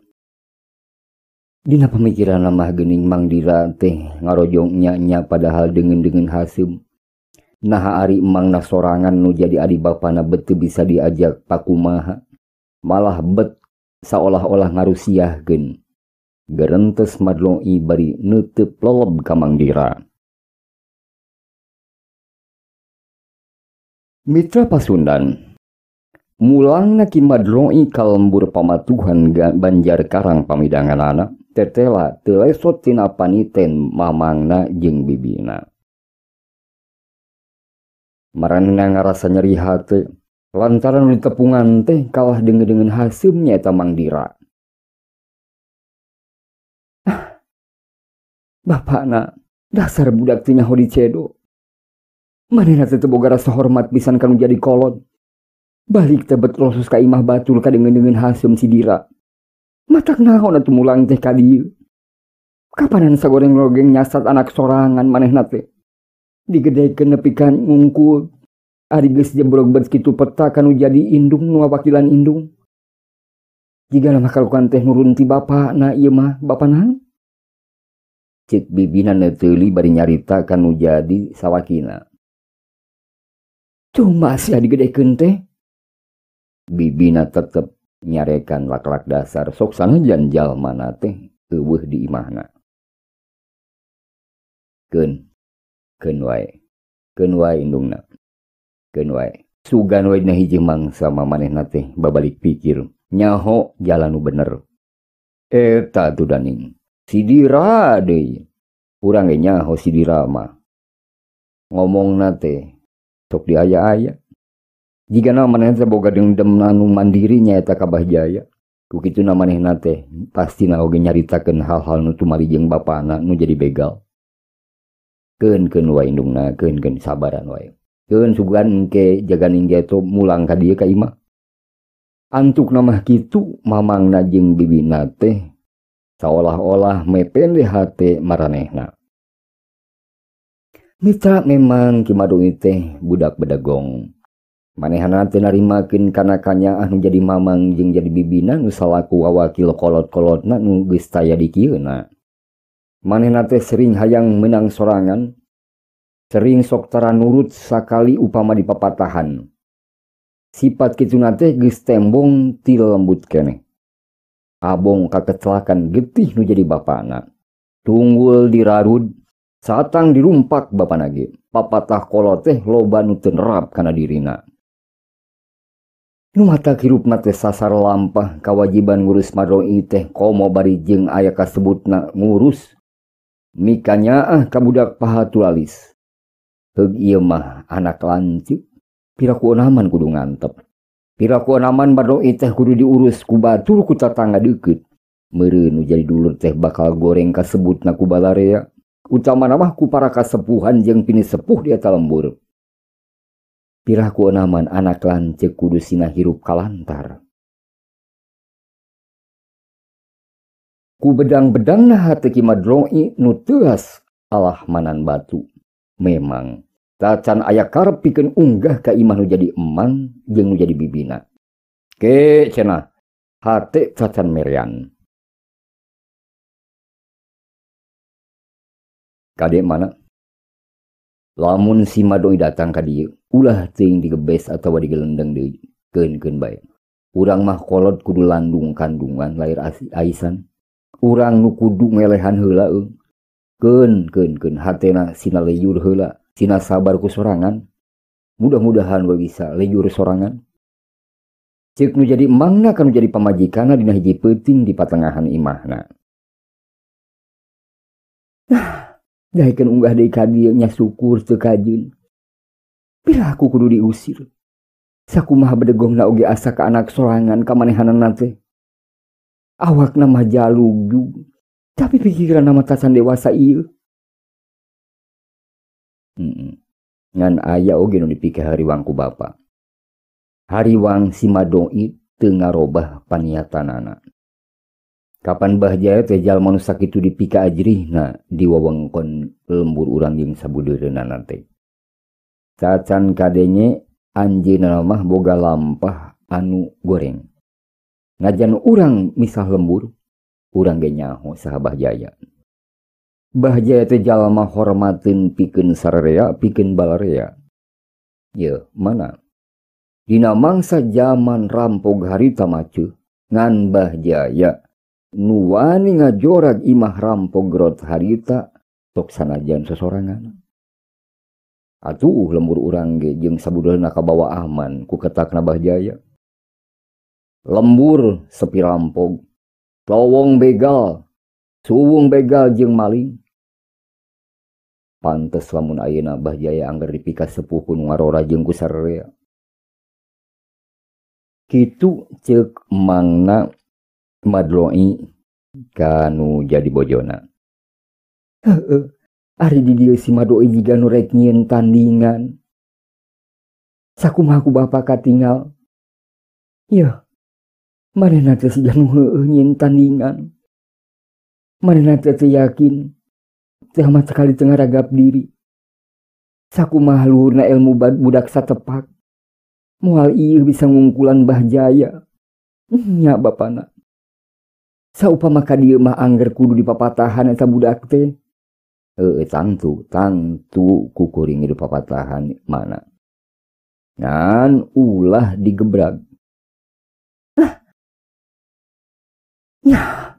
Dina pamikiran mah geuning Mang Dira teh ngarojong nya padahal dengan haseum. Nah ari emangna sorangan nu jadi adi bapana bete bisa diajak pakumaha, malah bet seolah-olah ngarusiahkeun. Gerentes Madloi bari neuteup loleb ka Mang Dira. Mitra Pasundan, mulangna Ki Madloi ka lembur pamatuhan Banjar Karang pamidanganana, tetela teu lesot tina paniten mamangna jeung bibina. Maranna ngarasa nyeri hate lantaran di tepungan teh kalah dengan hasilnya eta Mang Dira. Bapakna dasar budak teu nyaho dicedo. Manehna teh teu boga rasa hormat pisan kanu jadi kolot. Balik teh bet losos ka imah batul ka dengan Hasim si Dira. Matak naon atuh mulang teh ka dieu. Kapanan sagoreng logeng nyasat anak sorangan manehna teh. Digedekeun nepi ka ngungkul. Ari geus jembrog bet kitu peta kanu jadi indung nu wakilan indung. Jigana mah kalukan teh nurun ti bapakna ieu mah bapana. Cik bibina neteuli bari nyarita kanu jadi sawakina. Cuma sia digedekeun teh. Bibina tetep nyarekan lak-lak dasar sok sanajan jalmana teh eueuh di imahna. Keun wae indungna. Keun wae. Sugan wae na hiji mangsa manehna teh babalik pikir nyaho jalan nu bener. Eta tu daning. Si Dira deui. Urang ge nyaho si Dira mah. Ngomongna teh sok diaya-aya. Jigana manehna teh boga dendem anu mandiri nyaeta Kabah Jaya. Ku kituna manehna teh pastina oge nyaritakeun hal-hal nu tumari jeung bapana nu jadi begal. Keun wae indungna, keun sabaran wae. Keun sugan engke jaga ningge to mulang ka dieu ka imah. Antukna mah kitu mamangna jeung bibina teh seolah-olah mepen di hate maranehna. Mitra memang Ki Madloi teh budak bedegong. Manehna teh narimakeun kana kanya anu jadi mamang jeung jadi bibina nu salaku wawakil kolot-kolotna nu geus taya di kieuna. Manehna teh sering hayang menang sorangan, sering sok tara nurut sakali upama dipapatahan. Sifat kituna teh geus tembong ti lembut keneh. Abong kakecelakan getih nu jadi bapana. Tunggul dirarud, satang dirumpak bapana ge. Papatah kolot teh loba nu teu nerap kana dirina. Nu mata hirupna teh sasar lampah kawajiban ngurus Madloi teh komo bari jeung aya kasebutna ngurus. Mikanya ka budak paha tulalis. Heug ieu mah anak lanceuk, piraku onaman kudu ngantep. Piraku onaman Madloi teh kudu diurus ku batur ku tatangga deukeut. Meureun nu jadi dulur teh bakal goreng kasebutna ku balarea. Utamana mah ku para kasepuhan jeung pini sepuh di eta lembur. Piraku onaman anak lanceuk kudu sina hirup kalantar. Ku bedang-bedangna hate Ki Madloi nu teuas alah manan batu. Memang tacan aya karep pikeun unggah ka imah nu jadi emang jeung nu jadi bibina. Ke cenah hate tacan merean. Kade mana? Lamun si Madloi datang ka dieu, ulah teuing digebes atawa digelendeng deui. Keun bae. Urang mah kolot kudu landung kandungan lair aisan. Urang nu kudu ngelehan heula eung. Keun hatena sina leyur heula, sina sabar ku sorangan. Mudah-mudahan we bisa leyur sorangan. Ceuk nu jadi emangna kan jadi pamajikanna dina hiji peuting di patengahan imahna. Daekeun unggah deui ka dieu nya syukur teu kajeun. Piraku kudu diusir. Sakumaha bedegongna oge asa ka anak sorangan ka manehanana teh. Awakna mah jalug, tapi pikiran nama tasan dewasa ieu. Ngan aya oge nu dipikir hariwang ku bapa. Hariwang si Madloi teu ngarobah paniatanana. Kapan Bah Jaya teh jalma nu sakitu dipika ajrihna di wewengkon lembur urang jeung sabudeureunana teh. Cacan kadenye anjeunna mah boga lampah anu goreng. Ngajan urang misah lembur, urang ge nyaho saha Bah Jaya. Bah Jaya teh jalma hormateun pikeun sararea, pikeun balarea. Ya, mana? Dina mangsa zaman rampog harita macu ngan Bah Jaya nu wani ngajorag imah rampog grot harita tok sanajan sesorangan. Atuh lembur urang ge jeung sabudulna kabawa aman ku ketakna Bah Jaya. Lembur sepi rampog, lowong begal, suwung begal jeung maling. Pantes lamun ayeuna Bah Jaya angger dipikas sepuh nu ngarora jeung ku sararea. Kitu ceuk mangna Madloi kanu jadi bojona. Heeh, ari di dieu si Madloi jiga nu rek nyieun tandingan. Sakumaha ku bapa katinggal? Yeuh, manehna teh siga nu heueuh nyieun tandingan. Manehna teh yakin teh amat sekali teu ngaragap diri. Sakumaha luhurna ilmu budak satepak. Moal ieu bisa ngungkulan Bah Jaya. Nya bapana. Saupama ka dieu mah angger kudu dipapatahan eta budak teh. Tangtu kukuring dipapatahan mana. Ngan ulah digebrag. Nya.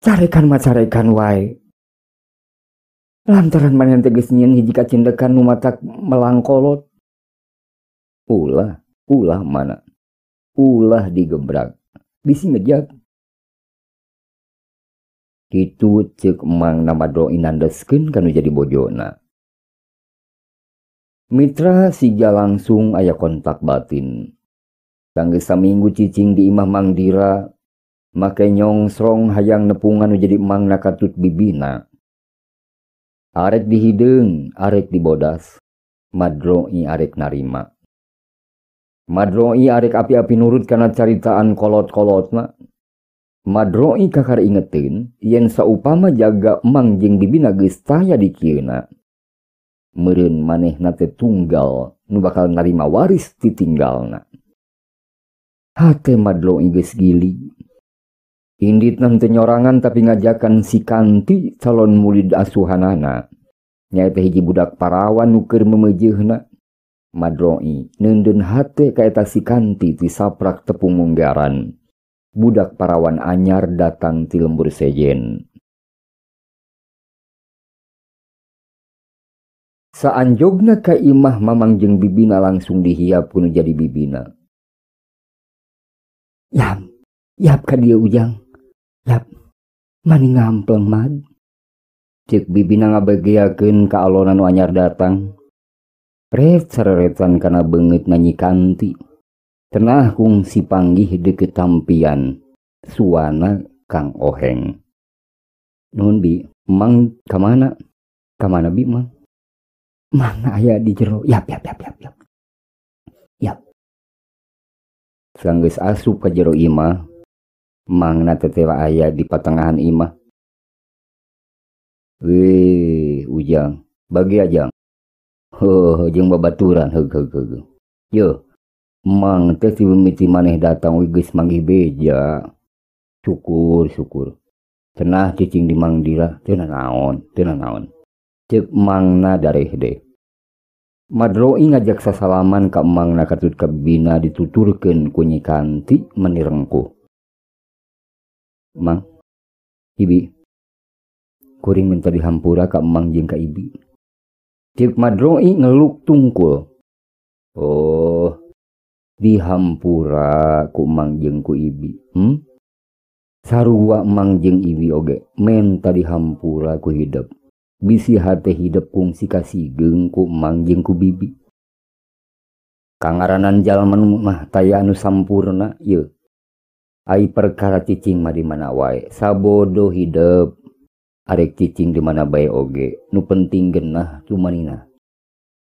Carekan wae. Lantaran maneh teges nyieun hiji kacindekan nu matak melangkolot. Ulah mana. Ulah digebrag. Bisi ngejag. Kitu ceuk Mang Madloi nandeskeun kanu jadi bojona. Mitra siga langsung aya kontak batin. Sanggeus saminggu cicing di imah Mang Dira, make nyongsrong hayang nepungan nu jadi mangna katut bibina. Arek dihideung, arek dibodas, Madloi arek narima. Madloi arek api-api nurut kana caritaan kolot-kolotna. Madloi kakar ingetin yen saupama jaga emang jeung bibina geus taya di kieuna. Meureun manehna teh tunggal nu bakal narima waris titinggalna. Hate Madloi geus gilig. Inditna teu nyorangan tapi ngajakan si Kanti calon mulid asuhanana. Nyaeta hiji budak parawan nu keur memeujeunna. Madloi neundeun hate ka eta si Kanti ti saprak tepung munggaran. Budak parawan anyar datang ti lembur sejen. Saanjogna ka imah mamang jeung bibina langsung dihiap kudu jadi bibina. Yap ka dieu ujang. Yap, mani ngampleng mad. Cek bibina ngabagiakeun ka alona nu anyar datang. Ret sareretan kana beungeut nanyi Kanti. Tenah kung si panggih deket tampian. Suana Kang Oheng. Nuhun bi, Mang kamana? Kamana bi Mang? Mang aya di jero. Yap. Sanggeus asup ka jero imah, mangna tetewa aya di patengahan imah. Weh, ujang, bagi ajang. Jeung babaturan heug. Yo, Mang teh si mimiti maneh datang geus manggih beja. Syukur. Cenah cicing di Mang Dira teu naon. Ceuk mangna dareh deh. Madloi ngajak sasalaman ka emangna katut ka bibina dituturkeun ku Nyi Kanti menirengku. Mang, Ibi, kuring minta dihampura ka emang jeung ka Ibi. Ceuk Madloi ngeluk tungkul. Oh, dihampura ku emang jeung ku Ibi. Sarua emang jeung Ibi oge menta dihampura ku hidup. Bisi hate hidup kungsi kasigeung ku emang jeung ku bibi. Kangaranan jalma mah taya anu sampurna ieu. Ai perkara cicing mah di mana wae, sabodo hidup. Arek cicing di mana bae oge, nu penting geunah cumanina.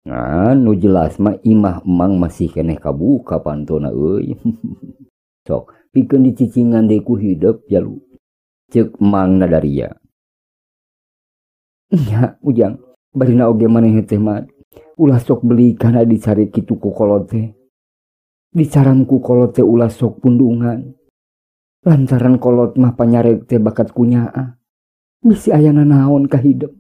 Ngan nu jelas mah imah emang masih keneh kabuka pantona euy. Sok pikeun dicicingan deui ku hidup jalu. Ceuk mangna daria. Nya ujang barina oge maneh teh mah ulah sok beli kana dicari kitu ku kolot teh. Dicaran ku kolot teh ulah sok pundungan. Lantaran kolot mah panyarek teh bakat kunyaa. Bisi aya naon ka hidup.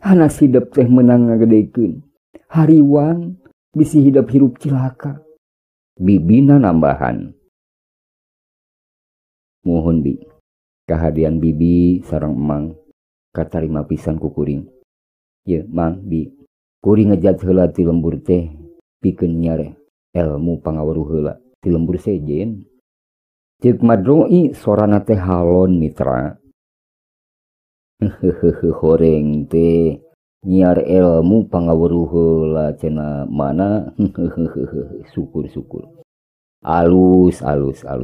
Hanas hidup teh meunang ngagedekeun. hariwang bisi hidup cilaka. Bibina nambahan. Mohon bi, kehadian bibi sareng emang katarima pisan ku kuring. Ye mang bi, kuring ngejat heula ti lembur teh pikeun nyare ilmu pangaweruh heula ti lembur sejen. Ceuk madroi sorana teh halon mitra. Horeng teh nyiar ilmu pangaweruh heula cenah mana. Syukur. Alus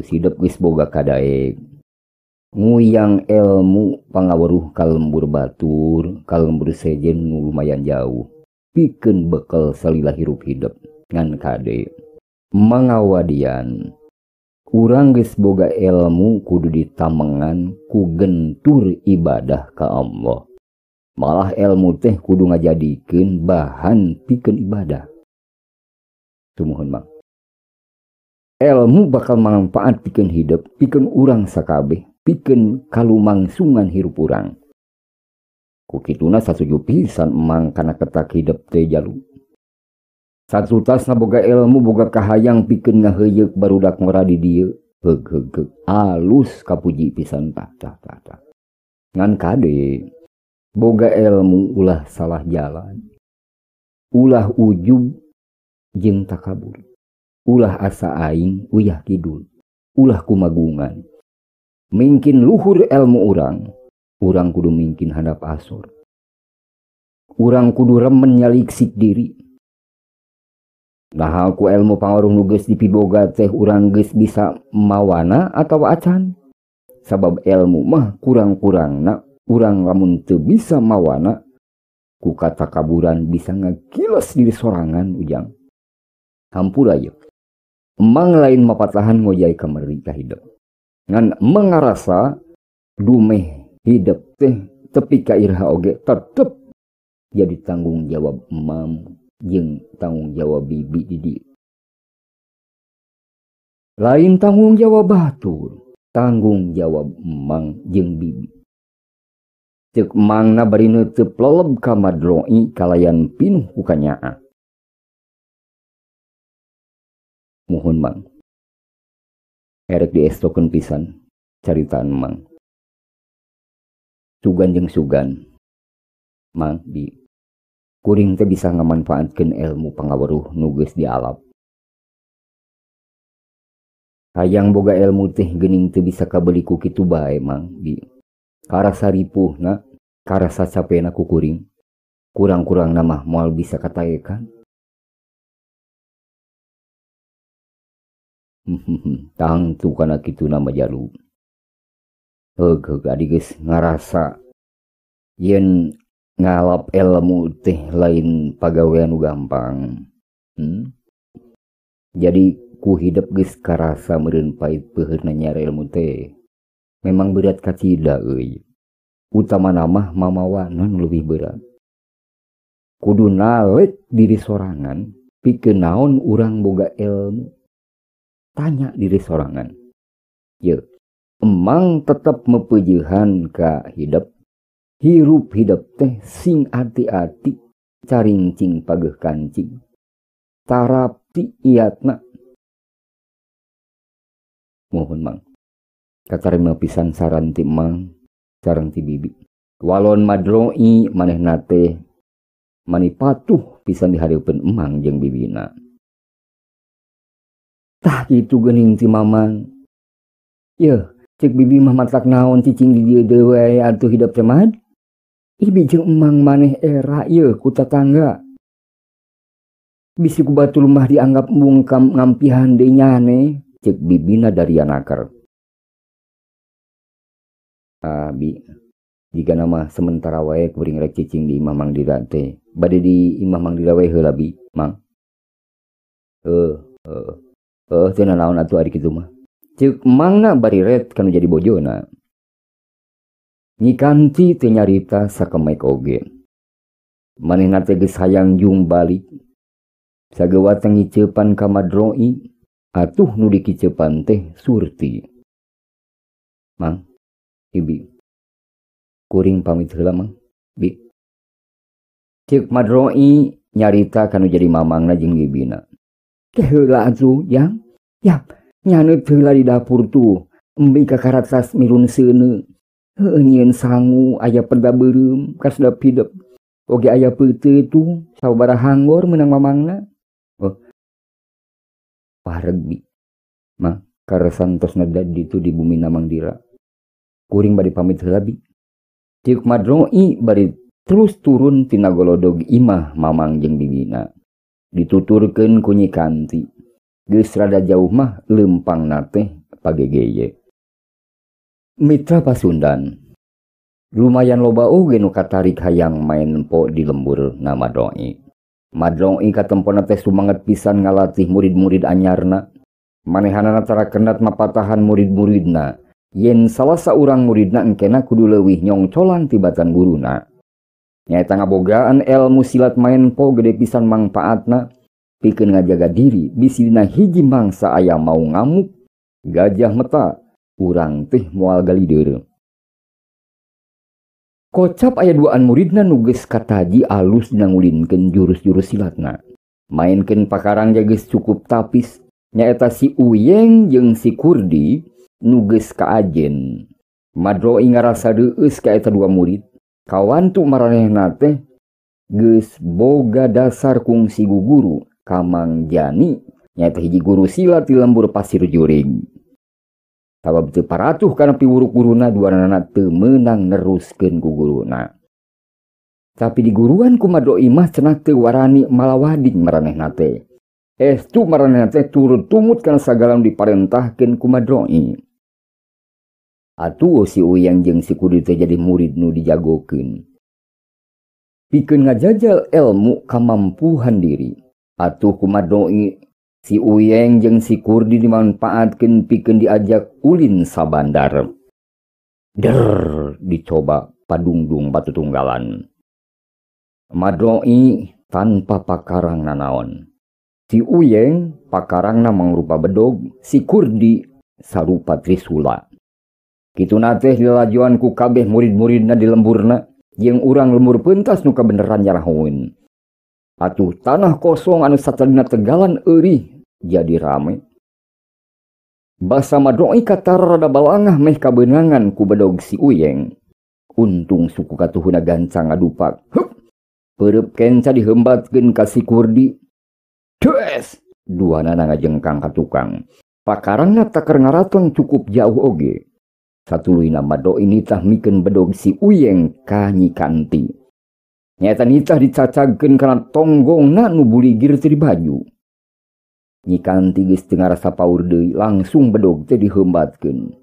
hidup geus boga kadaek. Nguyang ilmu pangaweruh ka lembur batur, ka lembur sejen nu lumayan jauh. Pikeun bekal salila hirup hidup ngan kade. Mangawadian urang geus boga ilmu kudu ditamengan ku gentur ibadah ka Allah. Malah ilmu teh kudu ngajadikeun bahan pikeun ibadah. Tumuhun mang. Ilmu bakal manfaat pikeun hidup, pikeun urang sakabeh, pikeun kalumangsungan hirup urang. Ku kituna sasuju pisan emang kana ketak hidup teh jalu. Satutasna boga ilmu boga kahayang pikeun ngaheuyeuk barudak ngora di dieu. Heug. Alus kapuji pisan tah. Ngan kade boga ilmu ulah salah jalan. Ulah ujub jeung takabur. Ulah asa aing uyah kidul. Ulah kumagungan. Mungkin luhur ilmu urang kudu mungkin handap asor. Urang kudu remen nyaliksik diri. Nah aku ilmu pangaruh nu geus dipiboga teh urang geus bisa mawana atau acan. Sabab ilmu mah kurang-kurangna urang lamun teu bisa mawana ku katakaburan bisa ngagiles diri sorangan ujang. Hampura ye. Emang lain mapatahan ngojai kamari ka hidup. Ngan mengarasa dumeh hidup teh tepi ka irha oge tetep jadi tanggung jawab emam jeung tanggung jawab bibi di dieu. Lain tanggung jawab batur, tanggung jawab emang jeung bibi. Ceuk emangna bari neuteep loleb ka madroi kalayan pinuh ku kanyaa. Muhun mang. Erek diestokeun pisan caritaan mang. Sugan jeung sugan. Mang di kuring teh bisa ngamanfaatkeun ilmu pangaweruh nu geus dialap. Hayang boga ilmu teh geuning teu bisa kabeuli ku kitu bae mang di. Karasa ripuhna, karasa capena ku kuring. Kurang-kurangna mah moal bisa kataekan. Tangtu kana kituna mah jalu. Heug adi geus ngarasa yen ngalap ilmu teh lain pagawean nu gampang. Jadi ku hidup geus karasa meureun pait peuheurna nyare ilmu teh memang berat kacida euy. Utamana mah mamawana nu leuwih berat. Kudu nalek diri sorangan pikeun naon urang boga ilmu. Tanya diri sorangan. Ye, emang tetap mepeujehan ka hidup. Hirup hidup teh sing ati-ati caringcing pageuh kancing. Tarapti iatna. Mohon mang. Katarima pisan saran ti mang sareng ti bibi. Walon madroi manehna teh mani patuh pisan dihareupeun emang jeung bibina. Tah kitu geuning ti mamang. Yeuh, cek bibi mah matak naon cicing di dieu deui wae atuh hidup teh mah. Ibi jeung emang maneh era yeuh ku tatangga. Bisi ku batul mah dianggap embung ngampihan deui nyane, cek bibina dari anaker. Bi, jika nama sementara wae kuring rek cicing di Imah Mang Dira teh. Bade di Imah Mang Dira wae heula bi, Mang. Cenah naon atuh ari kitu mah. Ceuk mangna bari ret kanu jadi bojona. Nyikanti teh nyarita sakemek oge. Manehna teh geus hayang jung balik. Sageua teh ngiceupan ka madroi, atuh nu dikiceupan teh surti. Mang, ibi. Kuring pamit heula mang, bi. Ceuk madroi nyarita kanu jadi mamangna jeung bibina. Keheula atuh yang nyaneut heula di dapur tuh. Embi kakarat sas mirun seuneu. Heuh nyieun sangu aya perda beureum kasda pidep. Oge aya peuteuh tuh sababaraha hanggor meunang mamangna. Oh. Paregbi. Mah karesantosna dadi tu di bumi Namang Dira. Kuring bari pamit heula bi. Tiuk Madroi bari terus turun tina golodog imah mamang jeung bibina. Dituturkeun ku Nyi Kanti. Geus rada jauh mah leumpangna teh pagegeye. Mitra Pasundan. Lumayan loba oge nu katarik hayang main po di lembur na Madroi. Madroi katempona teh sumanget pisan ngalatih murid-murid anyarna. Manehanana cara kendat mapatahan murid-muridna. Yen salah saurang muridna engkena kudu leuwih nyongcolan tibatan guruna. Nyaeta ngabogaan ilmu silat main po gede pisan mangpaatna. Pikeun ngajaga diri bisi dina hiji mangsa aya mau ngamuk, gajah meta, urang teh moal galideur. Kocap aya duaan muridna nu geus kataji alus dina ngulinkeun jurus-jurus silatna. Mainkeun pakarang geus cukup tapis. Nyaeta si Uyeng jeung si Kurdi nu geus kaajen. Madroi ngarasa deueus ka eta dua murid. Kawantu maranehna teh geus boga dasar kungsi guguru Kamang Jani nyaeta hiji guru silat di lembur Pasir Juring. Sabab teu paratuh kana piwuruk guruna duanana teu meunang neruskeun ku guruna. Tapi di guruan ku Madroi mah cenah teu warani malawading maranehna teh. Estu maranehna teh turut tumut kana sagala nu diparentahkeun ku Madroi. Atuh si Uyang jeung si Kurdi teh jadi murid nu dijagokeun. Pikeun ngajajal ilmu kamampuhan diri. Atuh ku Madroi si Uyeng jeung si Kurdi dimanfaatkeun pikeun diajak ulin sabandar. Dicoba padungdung batu tunggalan. Madroi tanpa pakarang nanaon. Si Uyeng pakarangna mangrupa bedog, si Kurdi sarupa trisula. Kituna teh dilajuan ku kabeh murid-muridna di lemburna, jeung urang lembur pentas nu kabeneran nyarahoeun. Atuh tanah kosong anu satalina tegalan eurih jadi rame. Basa Madroi katara rada balangah meh kabeunangan ku bedog si Uyeng. Untung suku katuhuna gancang ngadupak. Peureub kenca dihembatkeun ka si Kurdi. Des! Duanana ngajengkang ka tukang. Pakarangna taker ngaratong cukup jauh oge. Satuluyna Madroi nitah mikeun bedog si Uyeng ka Nyi Kanti. Nyata nitah dicacagkeun kana tonggongna nu buligir teu di baju. Nyi Kanti geus teu ngarasa paur deui, langsung bedog teh dihembatkeun.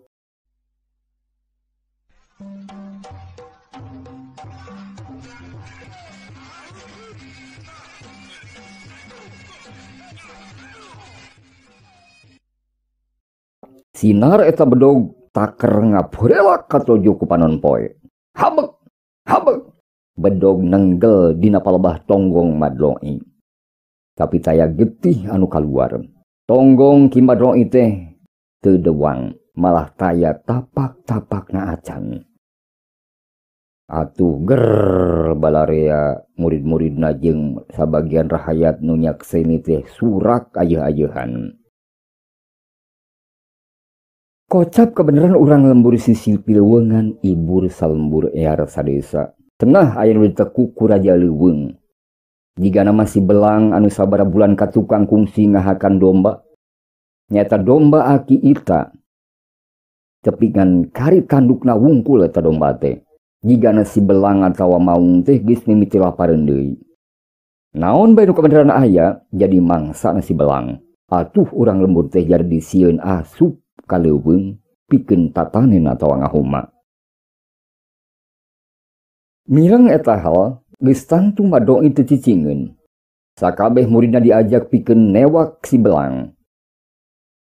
Sinar eta bedog taker ngaporelak katojo ku panon poe. Habeg! Habeg! Bedog nenggel dina palebah tonggong Madroi. Tapi taya getih anu kaluar. Tonggong ki Madroi teh teu dewang, malah taya tapak-tapakna acan. Atuh ger balarea murid-muridna jeung sabagian rahayat nu nyakseni teh surak ayeuh-ayeuhan. Kocap kebenaran urang lembur sisi pilwengan ibur salembur ear sadesa. Tengah aya nu ditekuk ku Raja Leuweung. Jigana masih belang anu sabara bulan ka tukang kungsi ngahakan domba. Nyata domba aki ita. Tepingan kari tandukna wungkul eta domba teh. Jigana si belang atawa maung teh geus mimiti lapareun deui. Naon bae nu kebenaran aya jadi mangsa na si belang. Atuh urang lembur teh jadi disieun asup ka Leuweung pikeun tatanen atawa ngahoma. Mireng eta hal geus tangtu Madroi teu cicingeun. Sakabeh muridna diajak pikeun newak si belang.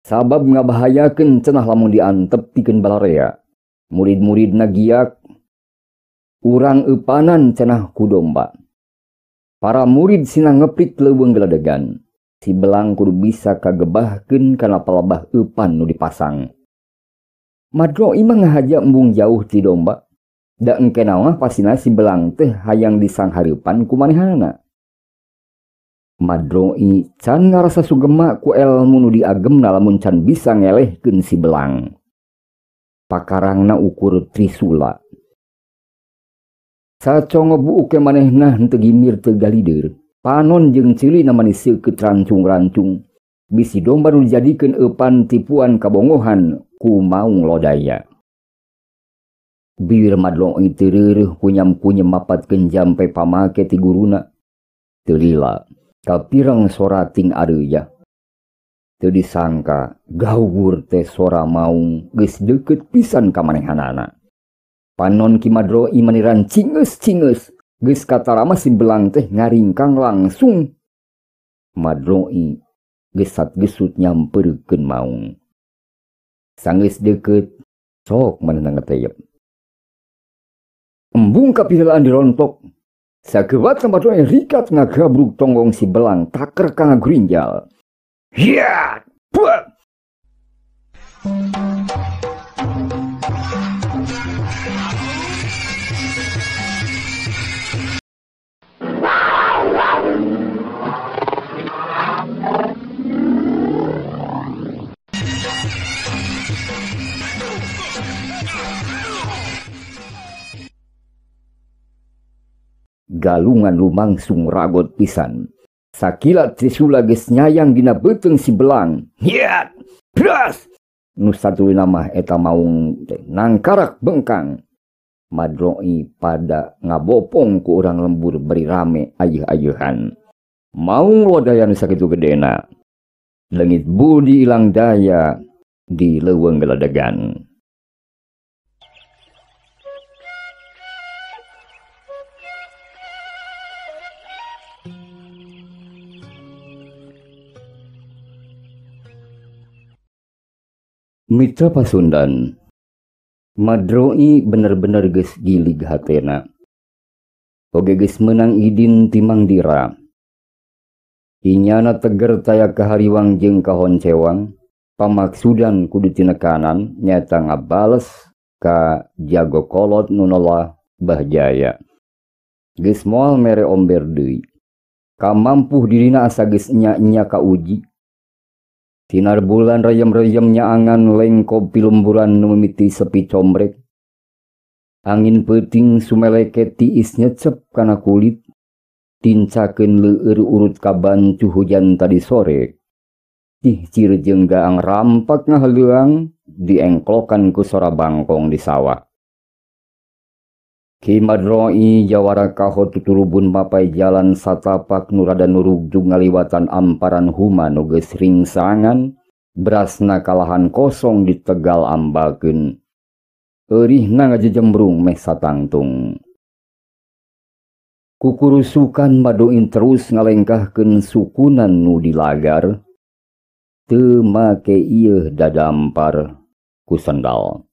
Sabab ngabahayakeun cenah lamun diantep pikeun balarea. Murid-muridna giyak urang eupanan cenah ku domba. Para murid sina ngeprit Leuweung geledegan. Si belang kudu bisa kagebahkeun kana palebah eupan nu dipasang. Madroi mah ngahaja embung jauh ti domba. Da engke naon pasina si belang teh hayang disanghareupan ku manehanana. Madroi can ngarasa sugema ku ilmu nu diagemna lamun can bisa ngelehkeun si belang. Pakarangna ukur trisula. Sacongo buuk ke manehna henteu gimir teu galidir. Panon jeung ceulina manis seukeut rancung-rancung. Bisi domba nu dijadikeun eupan tipuan kabongohan ku maung lodaya. Bibir Madroi teu reureuh kunyam-kunyem mapatkeun jampe pamake ti guruna. Teu lila. Kapirang sora ting areuya. Teu disangka gawur teh sora maung geus deukeut pisan ka manehanana. Panon Ki Madroi maniran cingeus-cingeus geus katarama si belang teh ngaringkang langsung. Madroi geus satgeusut nyampeurkeun maung. Sanggeus deukeut sok manehna ngeteyep. Embung kapihelaan dirontok. Sakeubat Madroi rikat ngagabruk tonggong si belang taker ka ngagrinjal. Hiat! Buat! Galungan lumangsung ragot pisan. Sakilat trisula geus nyayang dina beuteung si belang. Hiat! Bras! Nu satulina mah eta maung nangkarak bengkang. Madroi pada ngabopong ku urang lembur beri rame ayeuh-ayeuhan. Maung lodaya nu sakitu gedena. Leungit budi ilang daya di leuweung geledegan. Mitra Pasundan, Madroi bener-bener geus gilig hatena. Oge geus meunang idin timang dira. Inyana teger taya kahariwang jeung kahoncewang, pamaksudan kudu tinekanan nyata ngabales ka jago kolot nu nolah Bahjaya. Geus moal mere omber deui. Kamampuh dirina asa geus nya-nya kauji. Sinar bulan rayem-rayem nyaangan lengkop pilumburan nu mimiti sepi combrek. Angin peuting sumeleke tiis nyecep kana kulit. Tincakeun leueur urut kabancu hujan tadi sore. Cirejeung gaang rampak ngahaleuang diengklokan ku sora bangkong di sawah. Ki Madroi jawara kaho tuturubun mapai jalan satapak nu rada nurugjug ngaliwatan amparan huma nu geus ringsangan berasna kalahan kosong di tegal ambakeun. Eurihna ngajejembrung meh satangtung. Kukurusukan Madroi terus ngalengkahkeun sukunan nu dilagar. Teu make ieu dadampar ku sendal.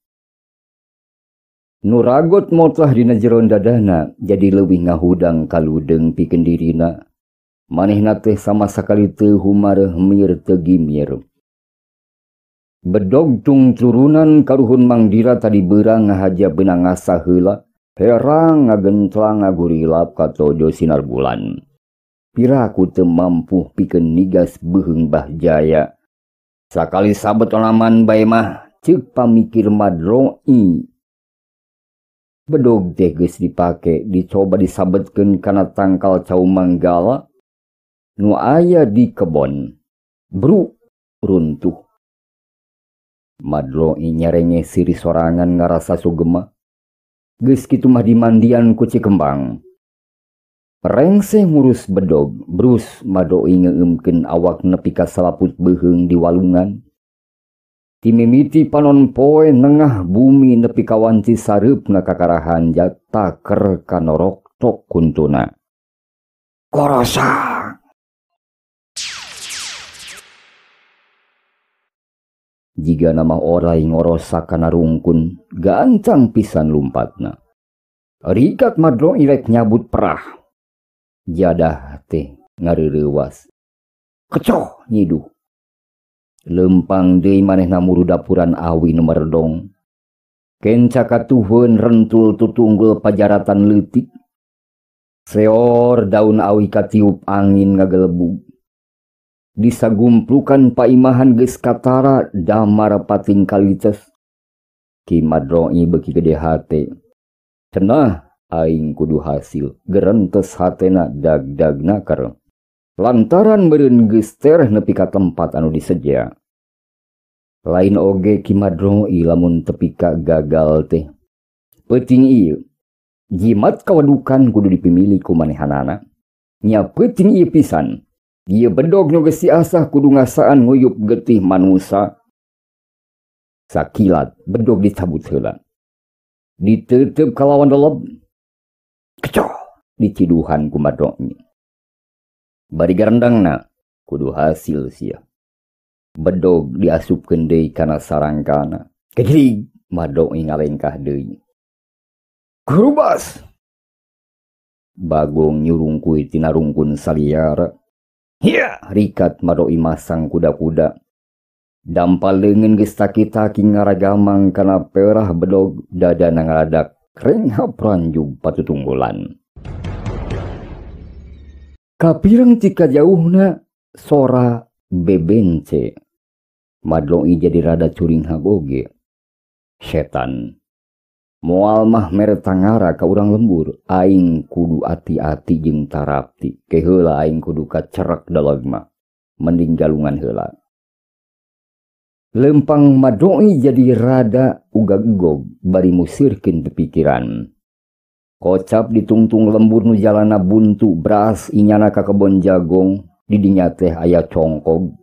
Nuragot motlah dina jeron dadana jadi leuwih ngahudang kaludeng pikeun dirina. Manehna teh sama sakali teu humareuh mir teu gimir. Bedog tung turunan karuhun Mang Dira tadi beurang ngahaja beunang ngasa heula. Herang ngagentlang ngagurilap katojo sinar bulan. Piraku teu mampu pikeun nigas beuheung Bahjaya. Sakali sabet olaman bae mah ceuk pamikir Madroi. Bedog teh geus dipake dicoba disabetkeun kana tangkal cau manggala nu aya di kebon. Bruk runtuh. Madroi nyerenge siri sorangan ngarasa sugema. Geus kitu mah dimandian ku Cikembang. Rengseh ngurus bedog, brus Madroi ngeueumkeun awak nepi ka salaput beuheung di walungan. Timimiti panon poe nengah bumi nepi kawanci sareupna kakarahan jataker kanorok tok kuntuna. Korosa! Jiga nama orai ngorosa kana rungkun, gancang pisan lumpatna. Rikat Madroi rek nyabut perah. Jadah teh ngareureuwas. Kecoh nyiduh. Lempang deui manehna muru dapuran awi nu merdong. Kenca katuheun rentul tutunggul pajaratan leutik. Seor daun awi katiup angin ngagelebug. Disagumplukan paimahan geus katara damar pating kalites. Ki Madroi beki gede hate. Cenah aing kudu hasil, gerentes hatena dag-dag nakar. Lantaran meureun geus tereh nepi ka tempat anu diseja. Lain oge Ki Madroi lamun tepi ka gagal teh. Peuting ieu jimat kawadukan kudu dipimili ku manehanana. Nya peuting ieu pisan. Ieu bedog nu geus siasah kudu ngasaan nguyup getih manusa. Sakilat bedog dicabut heula. Diteuteup kalawan deleb. Kecoh diciduhan ku Madroi. Bari garendangna kudu hasil sia. Bedog diasupkeun deui kana sarangkana. Kejrig Madroi ngalengkah deui. Kurubas. Bagong nyurungkuy tina rungkun saliara. Hiya rikat Madroi masang kuda-kuda. Dampal leungeun geus taki-taki ngaragamang kana perah bedog dadana ngaradak kreng hapranjug patutunggulan. Kapireng tika jauhna sora bebence. Madroi jadi rada curing hagoge. Setan. Moal mah mere tangara ka urang lembur, aing kudu ati-ati jeung tarapti. Keheula aing kudu kacerek dalagna. Mending galungan heula. Lempang Madroi jadi rada ugag-ugog bari musirkeun pikiran. Kocap ditungtung lembur nu jalana buntu beras inyana ka kebon jagong di dinya teh aya congkog.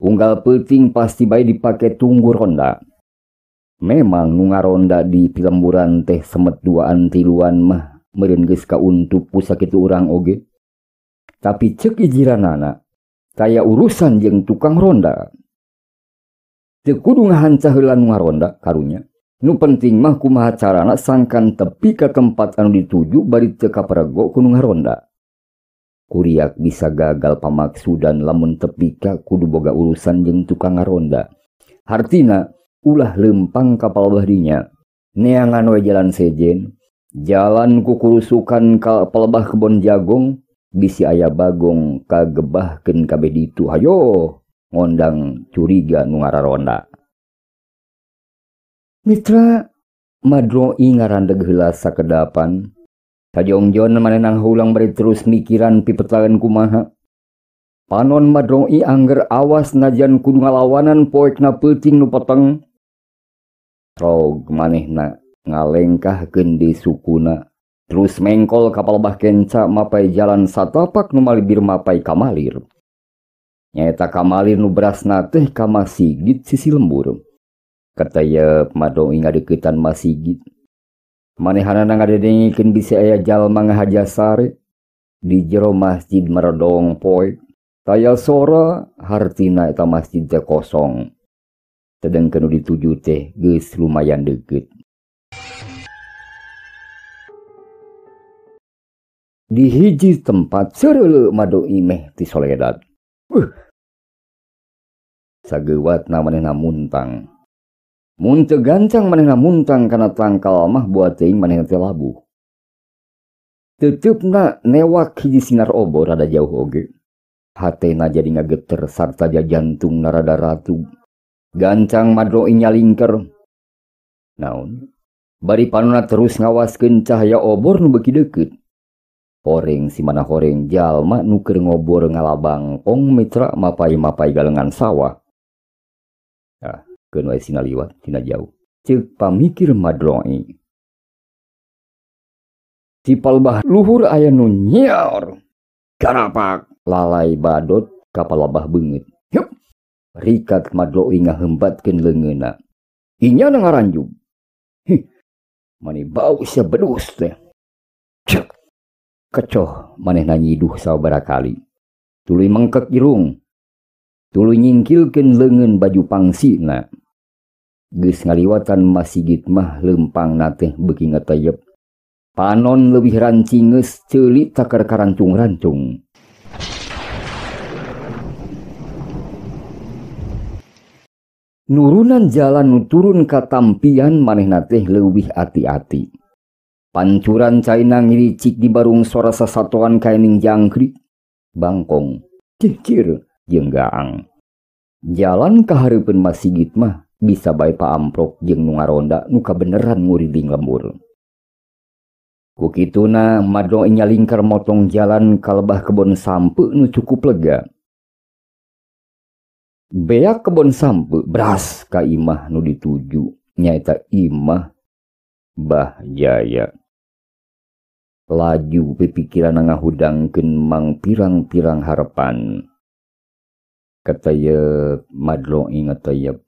Unggal peuting pasti bae dipake tunggu ronda. Memang nu ngaronda di pilemburan teh semet duaan tiluan mah meureun geus kauntup ku sakitu urang oge. Tapi ceuk ijiranana taya urusan jeung tukang ronda. Teu kudu ngahancah heula nu ngaronda karunya. Nu penting mah kumaha carana sangkan tepi ka tempat anu dituju bari teu kaperego ku nu ngaronda. Kuriak bisa gagal pamaksudan lamun tepi ka kudu boga urusan jeung tukang ngaronda. Hartina ulah lempang kapal bahdinya. Neangan we jalan sejen. Jalan ku kurusukan ka pelebah kebon jagong. Bisi aya bagong kagebahkeun kabeh ditu. Hayo ngondang curiga nu ngararonda. Mitra Madroi ngarandeg heula sakedapan. Sajongjon manenang hulang bari terus mikiran pipetakeun kumaha. Panon Madroi angger awas najan kudu ngalawanan poekna peuting nu peteng. Rog manehna ngalengkahkeun di sukuna. Terus mengkol kapal bah kenca mapai jalan satapak nu malibir mapai kamalir. Nyaeta kamalir nu berasna teh ka Masigit sisi lembur. Kataya Madroi ngadeuketan Masigit. Manehanana ngadedengikeun bisi aya jalma ngahaja sare di jero masjid meredong poe. Taya sora hartina eta masjid teh kosong. Tedengkeun nu dituju teh geus lumayan deukeut. Di hiji tempat sereuleu Madroi meh ti Soledad. Sageuwatna manehna muntang. Mun teu gancang manehna muntang kana tangkal mah buat teuing manehna teh labuh. Teuteupna newak hiji sinar obor rada jauh oge. Hatena jadi ngageter sarta jantungna rada ratug. Gancang Madroi nyalingker. Naon? Bari panonna terus ngawaskeun cahaya obor nu beuki deukeut. Horeng si mana horeng jalma nu keur ngobor ngalabangkong mitra mapai-mapai galengan sawah. Ah, keun wae sina liwat tina jauh. Ceuk pamikir Madroi. Ti palebah luhur aya nu nyiar. Karapak lalai badot ka palebah beungeut. Yup. Rikat Madroi ngahembatkeun leungeunna. Inyana ngaranjug. Mani bau sia bedus teh. Cek. Kecoh manehna nyiduh sabaraha kali. Tuluy mengkek irung. Tuluy nyingkilkeun leungeun baju pangsina. Geus ngaliwatan Masigit mah lempangna teh beuki ngateyep. Panon leuwih rancingeus ceuli takar karancung-rancung. Nurunan jalan nu turun ka tampian manehna teh leuwih ati-ati. Pancuran caina ngiricik di barung suara sasatuan kaining jangkrik. Bangkong, cicir, jeung gaang. Jalan ka hareupeun Masigit mah bisa bae paamprok jeung nu ngaronda nu kabeneran nguriding lembur. Ku kituna Madro nyalingkar motong jalan ka lebah kebon sampe nu cukup lega. Beak kebon sampe beras ka imah nu dituju nyaeta imah Bah Jaya. Laju pipikiran ngahudangkeun mang pirang-pirang harapan. Katayep Madro ingatayep.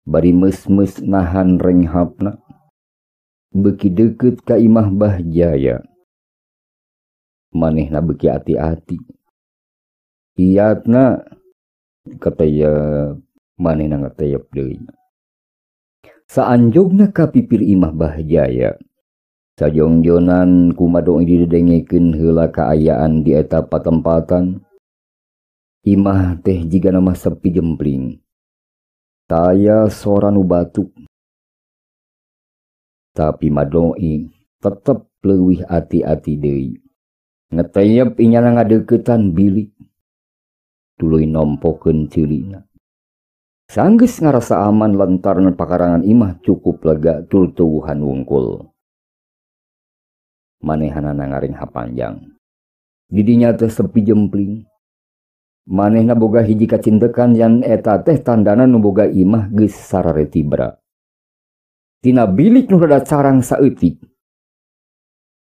Bari mes-mes nahan renghapna. Beki deukeut ka imah Bah Jaya. Manehna beki ati-ati. Iyatna katayep manehna ngatayep deui. Saanjogna ka pipir imah Bah Jaya. Sajongjonan kumadong didengekeun heula kaayaan di eta patempatan. Imah teh jiga nama sepi jempling. Taya sora nu batuk. Tapi Madoi tetep leuwih ati-ati deui. Ngetayep inyana ngadeuketan bilik. Tuluy nompokeun ceulina. Sanggeus ngarasa aman lantaran pakarangan imah cukup lega tur tuwuhan wungkul. Manehanana ngaring hapanjang. Didinya teh sepi jempling. Manehna boga hiji kacintekan yan eta teh tandana nu boga imah geus sarare tibra. Tina bilik nu rada carang saeutik.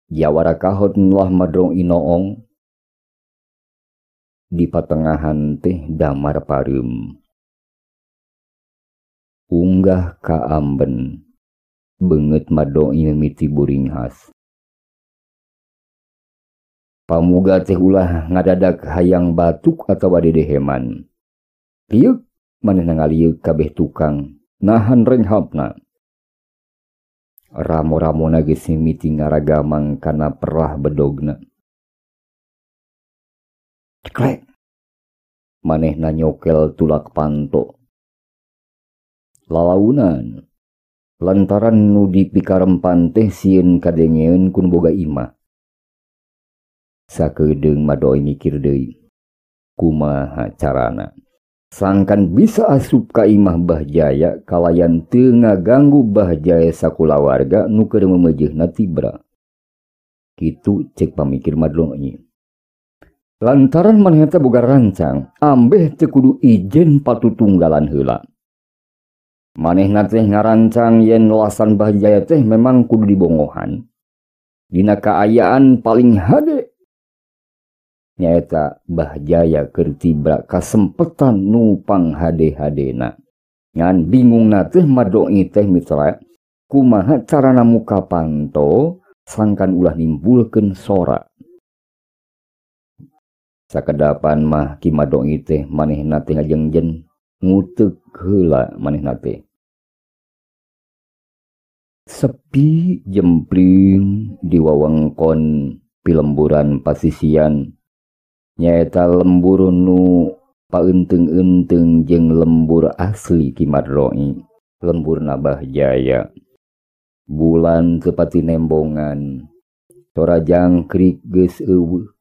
Jawara kahot nulah Madrong inoong. Di patengahan teh damar pareum. Unggah ka amben. Beungeut Madrong mimiti buring has. Pamuga teh ulah ngadadak hayang batuk atau dedeheman. Liuk manehna ngaliuk kabeh tukang nahan renghapna. Ramo-ramona geus mimiti ngaragamang kana perah bedogna. Ceklek. Manehna nyokel tulak panto. Lalaunan. Lantaran nu dipikarempan teh sieun kadengeun kun boga imah. Sakedeung Madoi mikir deui. Kumaha carana? Sangkan bisa asup ka imah Bah Jaya kalayan teu ngaganggu Bah Jaya sakulawarga nu keur memejeuna tibra. Kitu cek pamikir Madrong ieu. Lantaran manehna boga rancang, ambeh teu kudu ijen patutunggalan heula. Manehna teh ngarancang yen lasan Bah Jaya teh memang kudu dibongohan. Dina kaayaan paling hade nyaeta Bah Jaya keur tibra kasempetan nupang hade-hadena. Ngan bingungna teh Madoi teh mitra kumaha carana muka panto sangkan ulah nimbulkeun sora. Sakedapan mah Ki Madoi teh manehna teh ngajengjen nguteuk heula manehna teh. Sepi jempling di wewengkon pilemburan pasisian. Nyaeta lembur nu paeunteng-eunteng jeung lembur asli Ki Madroi. Lemburna Bah Jaya. Bulan teu pati nembongan. Sora jangkrik geus eueuh.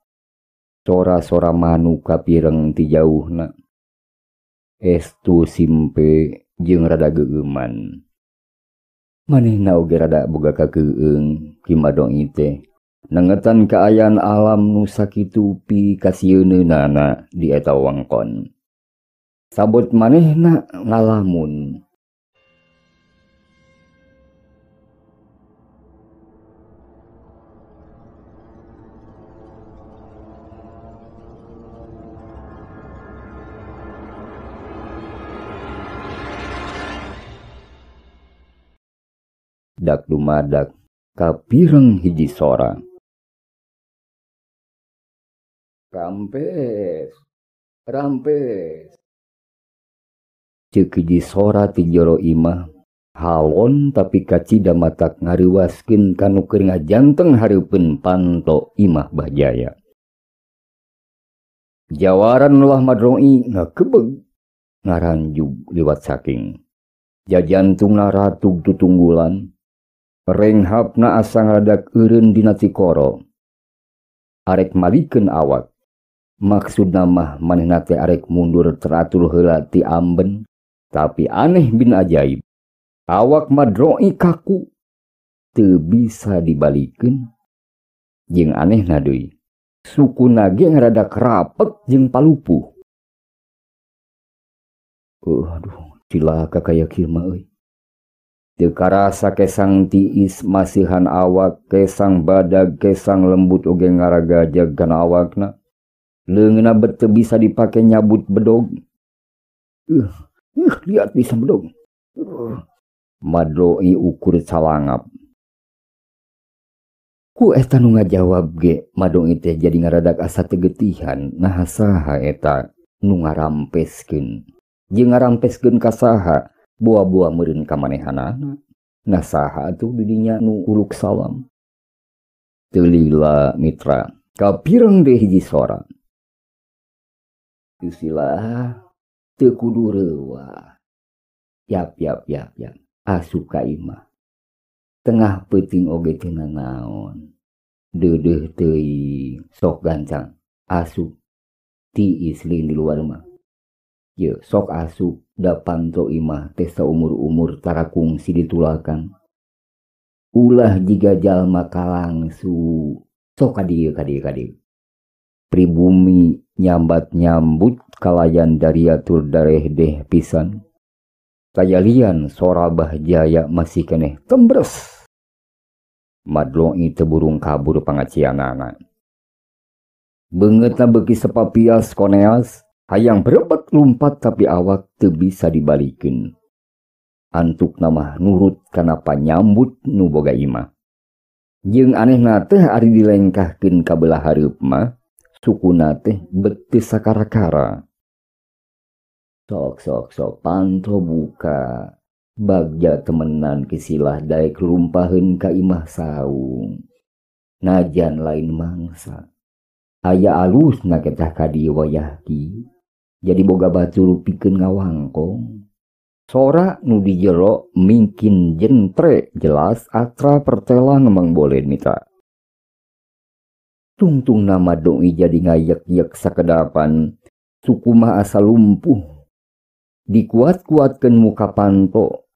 Sora-sora manuk kapireng ti jauhna. Estu simpe jeung rada geeuman. Manehna oge rada boga kakeueung Ki Madoi teh. Nengetan kaayaan alam nu sakitu pi kasieunana di eta wewengkon. Sabot manehna ngalamun. Dak dumadak kapireng hiji sora. Rampes, rampes. Ceuk hiji sora ti jero imah. Halon tapi kacida matak ngariwaskeun kanu keur ngajanteng hareupeun panto imah Bah Jaya. Jawaran ulah Madroi ngakebeg ngaranjug liwat saking. Jajantungna ratug tutunggulan. Renghapna asa ngaradak eureun dina tikoro. Arek malikeun awak. Maksudna mah manehna teh arek mundur teratur heula ti amben, tapi aneh bin ajaib. Awak Madroi kaku teu bisa dibalikeun. Jeung anehna deui, sukuna ge ngaradak rapet jeung palupuh. Aduh, cilaka kaya kieu mah euy. Teu karasa kesang tiis masihan awak, kesang badag, kesang lembut oge ngaragajag kana awakna. Leungeunna teu bisa dipake nyabut bedog. Lihat bisa bedog. Madroi ukur calangap. Ku eta nu ngajawab ge, Madroi teh jadi ngaradak asa tegetihan. Nah saha eta nu ngarampeskeun. Jeung ngarampeskeun ka saha? Buah-buah meureun ka manehanana. Nah saha atuh didinya nu uluk salam. Teu lila mitra, kapireng deui hiji sora. Usilah teu kudu reuah. Yap. Asup ka imah. Tengah peuting oge teu naon. Deudeuh teuing sok gancang. Asup tiis leuwih di luar mah. Ye sok asup da panto imah teh saumur-umur tara kungsi ditulakan. Ulah jiga jalma kalangsu. Sok kadieu. Pribumi nyambat-nyambut kalayan dariatur dareh deh pisan. Kayalian sora Bahjaya masih keneh tembres. Madroi teu burung kabur pangacianana. Beungeutna beuki sepapias koneas, hayang berebet lumpat tapi awak teu bisa dibalikeun. Antukna mah nurut kana panyambut nu boga imah. Jeung anehna teh ari dilengkahkeun ka belah hareup mah, sukuna teh beuteus sakara-kara. Sok panto buka. Bagja temenan kisilah daek lumpaheun ka imah saung. Najan lain mangsa. Aya alusna ketah ka dieu wayahki. Jadi boga batur pikeun ngawangkong. Sora nu di jero mingkin jentre jelas atra pertelan memang boleh mitra. Tungtung nama doi jadi ngayek-yek sakedapan. Suku mah asa lumpuh. Dikuat-kuatkeun muka panto.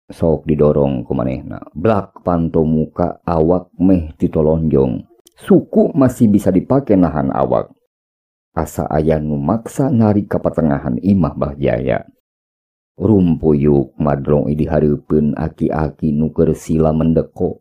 Sok didorong ku manehna. Blak panto muka awak meh ditolonjong. Suku masih bisa dipake nahan awak. Asa aya nu maksa narik ka patengahan imah Bahjaya. Rumpuyuk Madroi dihareupeun aki-aki nu keur sila mendeko.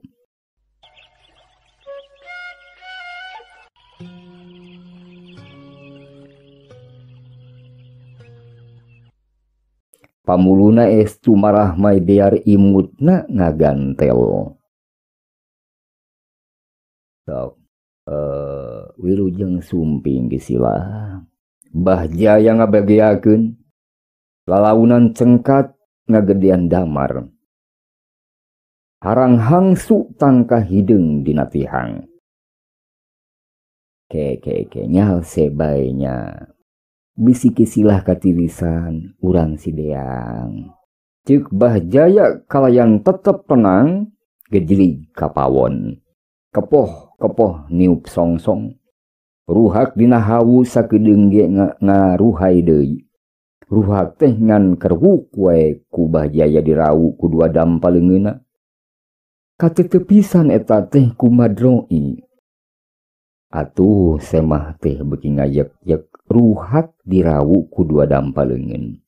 Pamuluna estu marah mai bear imutna ngagantel. Sok wilujeng sumping gisila. Bahjaya ngabagiakeun. Lalaunan cengkat ngagedean damar. Harang hangsu tangka hideung dina tihang. Ke nyal sebaenya. Bisiki silah katirisan urang sideang. Ceuk Bahjaya kalayan tetep tenang gejlig kapawon. Kepoh niup songsong. Ruhak dina hawu sakedeung ge ngaruhai deui. Ruhak teh ngan kerwuk wae ku Bahjaya dirau ku dua dampaleungeuna. Katetepisan eta teh ku Madroi. Atuh semah teh beuki ngayek-yek ruhak dirau ku dua dampaleungeun.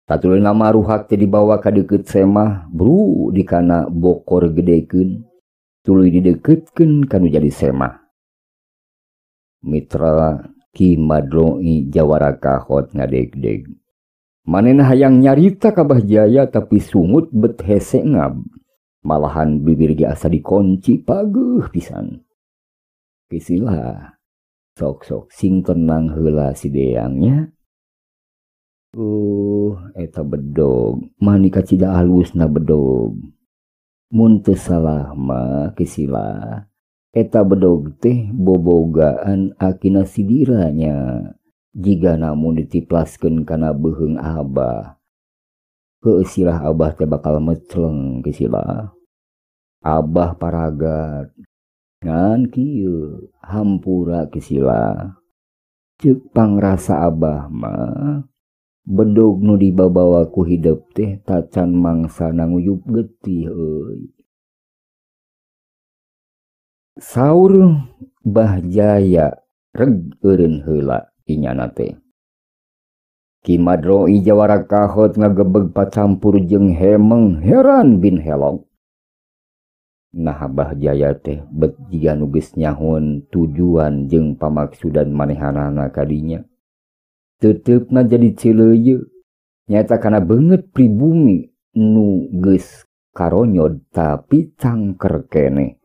Satuleuh nama ruhak teh dibawa ka deukeut semah, bru dikana bokor gedekeun, tuluy dideukeutkeun kanu jadi semah. Mitra Ki Madroi jawara kahot ngadeg-deg. Manehna hayang nyarita ka Bahjaya tapi sungut bet hese ngab. Malahan bibir ge asa dikunci pageuh pisan. Kisilah sok sing tenang heula si deangnya. Eta bedog mani kacida halusna bedog. Mun teu salah mah kisilah eta bedog teh bobogaan akina sidiranya. Jiga namun ditiplaskeun kana beuheung abah. Heuh silah abah teh bakal mecleng kisilah. Abah paragat ngan kieu hampura kisila ceuk pangrasa abah mah bedog nu dibabawa ku hidup teh tacan mangsa nanguyup getih euy. Saur Bah Jaya reg eureun heula inyana teh. Ki Madro i jawara kahot ngagebeg pacampur jeung hemeng heran bin helong. Nah Bah Jaya teh bet jiga nu geus nyahun tujuan jeung pamaksudan manehanana kadinya. Teteupna jadi cileuyeut nyata kana beungeut pribumi nu geus karonyod tapi cangker keneh.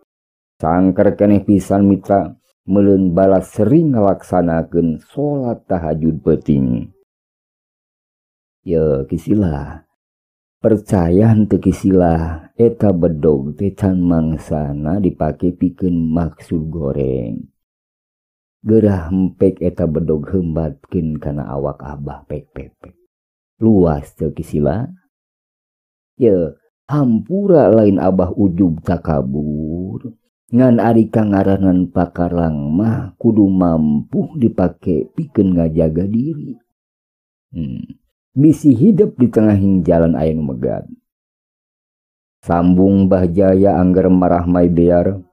Cangker keneh pisan mitra meuleun balas sering ngalaksanakeun salat tahajud penting. Ye kisilah percaya henteu kisilah eta bedog teh can mangsana dipake pikeun maksud goreng. Gerah hempek eta bedog heumbatkeun kana awak abah pek-pek. Luas teu kisilah. Ye hampura lain abah ujug takabur. Ngan ari kangaranan pakarang mah kudu mampu dipake pikeun ngajaga diri. Bisi hidup di tengahing jalan aya nu megad. Sambung Bah Jaya angger marah may bear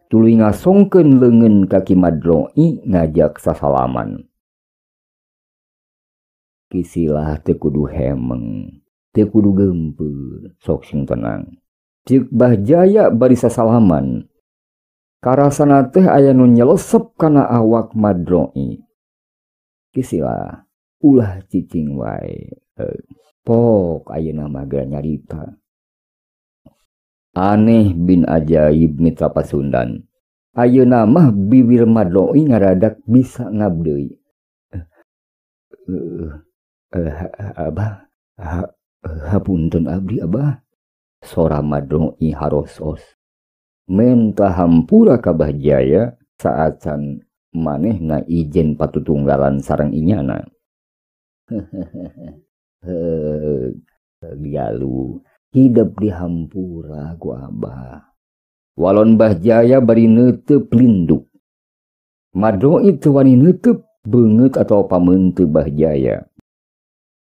tuluy ngasongkeun leungeun ka Ki Madroi ngajak sasalaman. Kisilah teu kudu hemeng, teu kudu geumpeur, sok sing tenang. Ceuk Bah Jaya bari sasalaman. Karasana teh aya nu nyelesep kana awak Madroi. Kisilah ulah cicing wae. Pok ayeuna mah ge nyarita. Aneh bin ajaib mitra Pasundan. Ayeuna mah bibir Madroi ngaradak bisa ngabdeui. Abah, hapunten abdi abah. Sora Madroi harosos. Menta hampura ka Bah Jaya saacan manehna ijen patutunggalan sareng inyana. Gialu hidup di hampura ku abah. Walon Bah Jaya bari neuteup linduk. Madroi teu wani neuteup beungeut atau pameunteun Bah Jaya.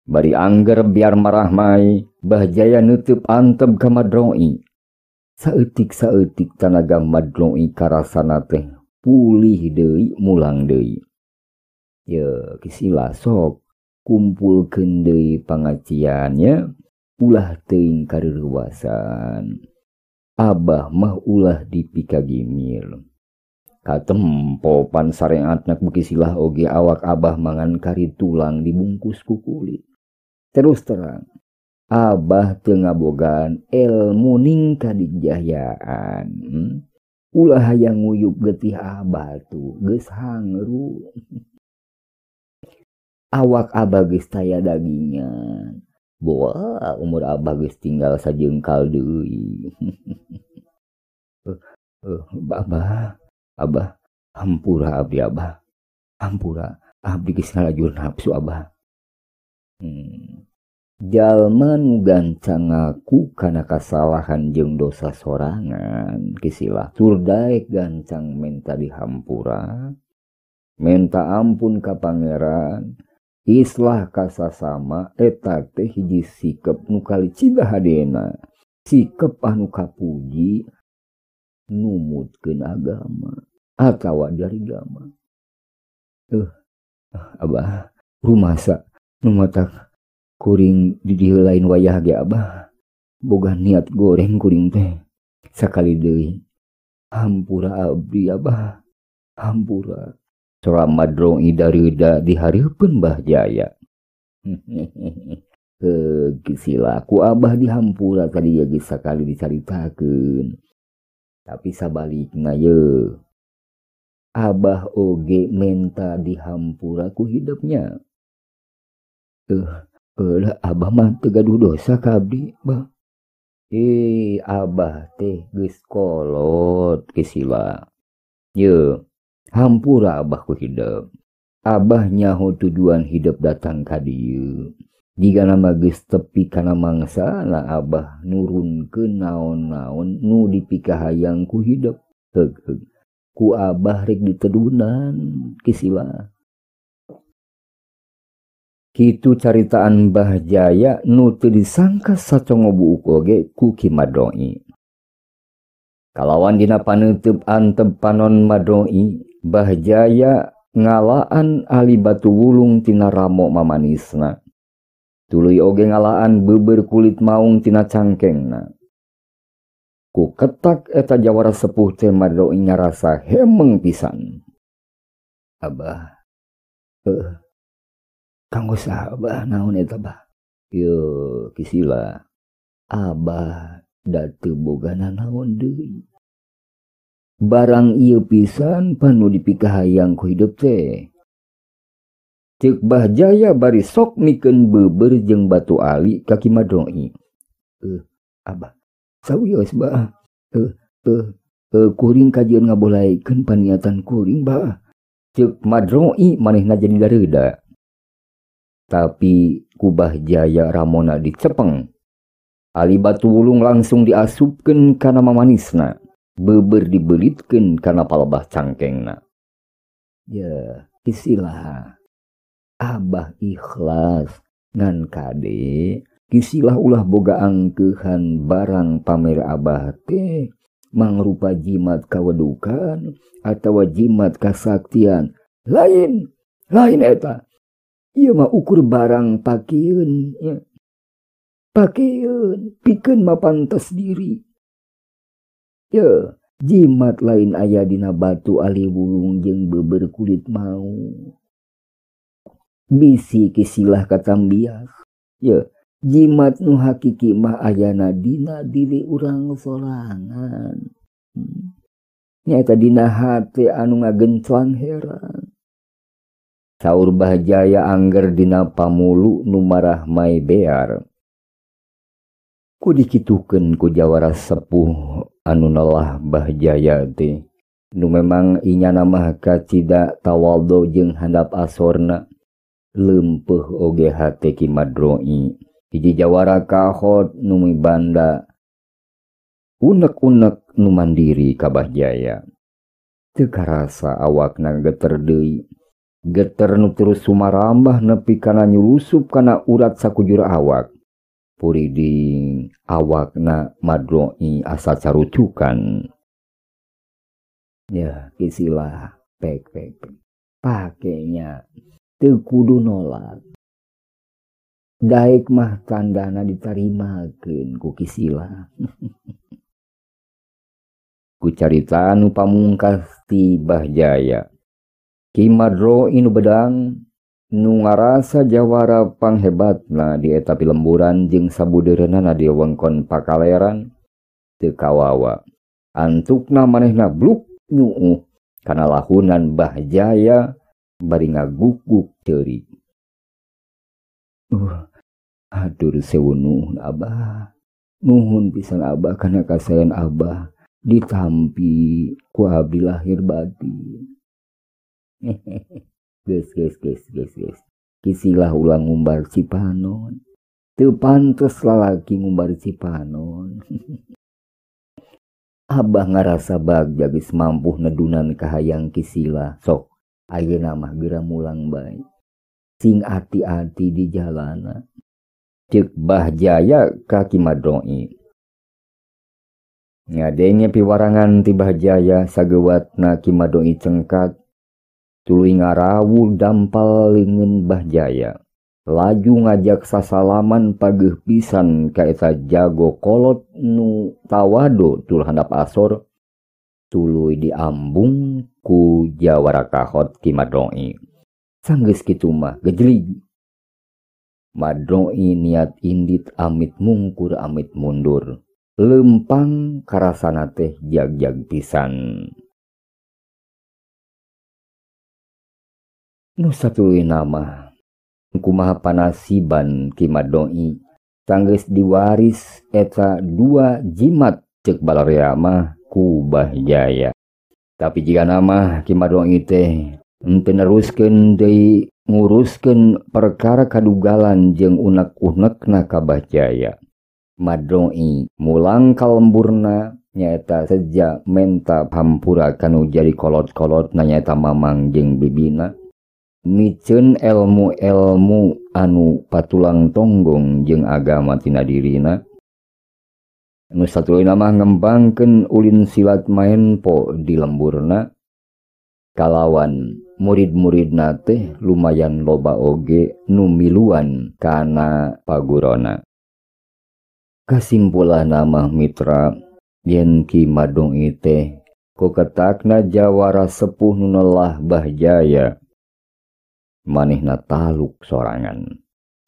Bari angger biar marah mai Bah Jaya neuteup antep ka Madroi. Saeutik-saeutik tanaga Madroi karasana teh pulih deui mulang deui. Ye kisilah sok kumpulkeun deui pangaciannya ulah teuing kareuruasan. Abah mah ulah dipikagimir. Katempo pan sareatna kisilah oge awak abah mangan kari tulang dibungkus ku kulit. Terus terang abah teu ngabogaan ilmu ningka dijayaan. Ulah hayang nguyup getih abah tuh geus hangru. Awak abah geus taya dagingan. Boa umur abah geus tinggal sajengkal deui. Abah hampura abdi abah. Hampura abdi geus ngalajur nafsu abah. Jalma nu gancang ngaku kana kasalahan jeung dosa sorangan kisilah tur daek gancang menta dihampura, menta ampun ka pangeran, islah ka sasama eta teh hiji sikep nu kalicida hadena, sikep anu kapuji numutkeun agama atawa dari agama. Abah rumasa nu matak kuring di dieu lain wayah ge abah boga niat goreng kuring teh sakali deui hampura abdi abah hampura. Sora Madroi dareuda dihareupeun Bah Jaya. Kisilah ku abah dihampura tadi ge sakali dicaritakeun. Tapi sabalikna ye abah oge menta dihampura ku hidupnya. Abah mah teu gaduh dosa ka abdi, Bah. Abah teh geus kolot kisilah. Ye, hampura abah ku hidup. Abah nyaho tujuan hidup datang ka dieu. jika nama geus tepi kana mangsa na Abah nurun ke naon-naon nu dipikah hayang ku hidup ku Abah rek ditedunan kisila. Kitu caritaan Mbah Jaya nu teu disangka sacongo buuk oge ku Ki Madroi. Kalawan dina paneuteub antep panon Madroi, Mbah Jaya ngalaan ali batu wulung tina ramo mamanisna. Tuluy oge ngalaan beubeur kulit maung tina cangkengna. Ku ketak eta jawara sepuh teh Madroi ngarasa hemeng pisan. Abah, kanggo saha Abah naon eta Bah? Yo kisila, Abah da teu bogana naon deui. Barang ieu pisan panu dipikah hayang ku hidup teh. Ceuk Mbah Jaya bari sok mikeun beubeur jeung batu ali ka Ki Madroi. Abah, sawios Bah. Kuring kajieun ngabolaikeun paniatan kuring Bah. Ceuk Madroi manehna jadi dareuda. Tapi ku Mbah Jaya ramona dicepeng. Ali batu wulung langsung diasupkeun kana mamanisna. Beubeur dibelitkeun kana palebah cangkengna. Ya, kisilah. Abah ikhlas ngan kade. Kisilah ulah boga angkeuhan barang pamer Abah teh mangrupa jimat kawedukan atawa jimat kasaktian. Lain eta. Ieu mah ukur barang pakieun ya. Pakieun pikeun mapantes diri. Ya, jimat lain aya dina batu ali wulung jeung beubeur kulit mau. Bisi kisilah katambias. Ya, jimat nu hakiki mah ayana dina diri urang sorangan. Nyaeta dina hate anu ngagenclang heran. Saur Mbah Jaya angger dina pamulu nu marah mai bear. Ku dikitukeun ku jawara sepuh anu nelah Mbah Jaya teh. Nu memang inyana mah kacida tawaldo jeung handap asorna. Leumpeuh oge hate Ki Madroi. Hiji jawara kahot nu mibanda. Unek-unek nu mandiri ka Mbah Jaya. Teu karasa awakna geter deui. Geter nu terus sumarambah nepi kana nyulusup kana urat sakujur awak. Puriding awakna Madroi asa carucukan. Ya kisilah pek. Pakenya teu kudu nolak. Daek mah tandana ditarimakeun ku kisilah. Ku carita anu pamungkas ti Mbah Jaya. Ki Madroi nu bedang nu ngarasa jawara panghebatna di eta pilemburan jeung sabudeureunana di wewengkon Pakaleran teu kawawa. Antukna manehna bluk nyuuh kana lahunan Mbah Jaya bari ngaguk-guk teurik. Hatur seueun nuhun Abah. Nuhun pisan Abah kana kasayan Abah ditampi ku abdi lahir batin. Geus. Kisilah ulang ngumbar cipanon. Teu pantes lalaki ngumbar cipanon. Abah ngarasa bagja geus mampu nedunan kahayang kisilah. Sok ayeuna mah geura mulang bae. Sing ati-ati di jalana. Ceuk Mbah Jaya ka Ki Madroi. Ngadenge piwarangan ti Mbah Jaya sageuwatna Ki Madroi cengkat. Tuluy ngarawul dampal leungeun Mbah Jaya. Laju ngajak sasalaman pageuh pisan ka eta jago kolot nu tawado tul handap asor. Tuluy diambung ku jawara kahot Ki Madroi. Sanggeus kitu mah gejlig. Madroi niat indit amit mungkur amit mundur. Lempang karasana teh jag-jag pisan. Nu satuluy nama kumaha panasiban Ki Madroi sanggeus diwaris eta 2 jimat ceuk balarea mah ku Mbah Jaya. Tapi jika nama Ki Madroi teh Neruskeun deui nguruskeun perkara kadugalan jeung unek-unekna Kabah Jaya. Madroi mulang kalemburna nyaeta seja menta hampura kanu jadi kolot-kolot nyaeta mamang jeung bibina. Miceun ilmu-ilmu anu patulang tonggong jeung agama tina dirina. Nu satulina mah ngembangkeun ulin silat maenpo di lemburna. Kalawan murid-muridna teh lumayan loba oge nu miluan kana pagurona. Kasimpulanna mah mitra yen Ki Madongi teh koketakna jawara sepuh nu neulah Bah Jaya. Manehna taluk sorangan.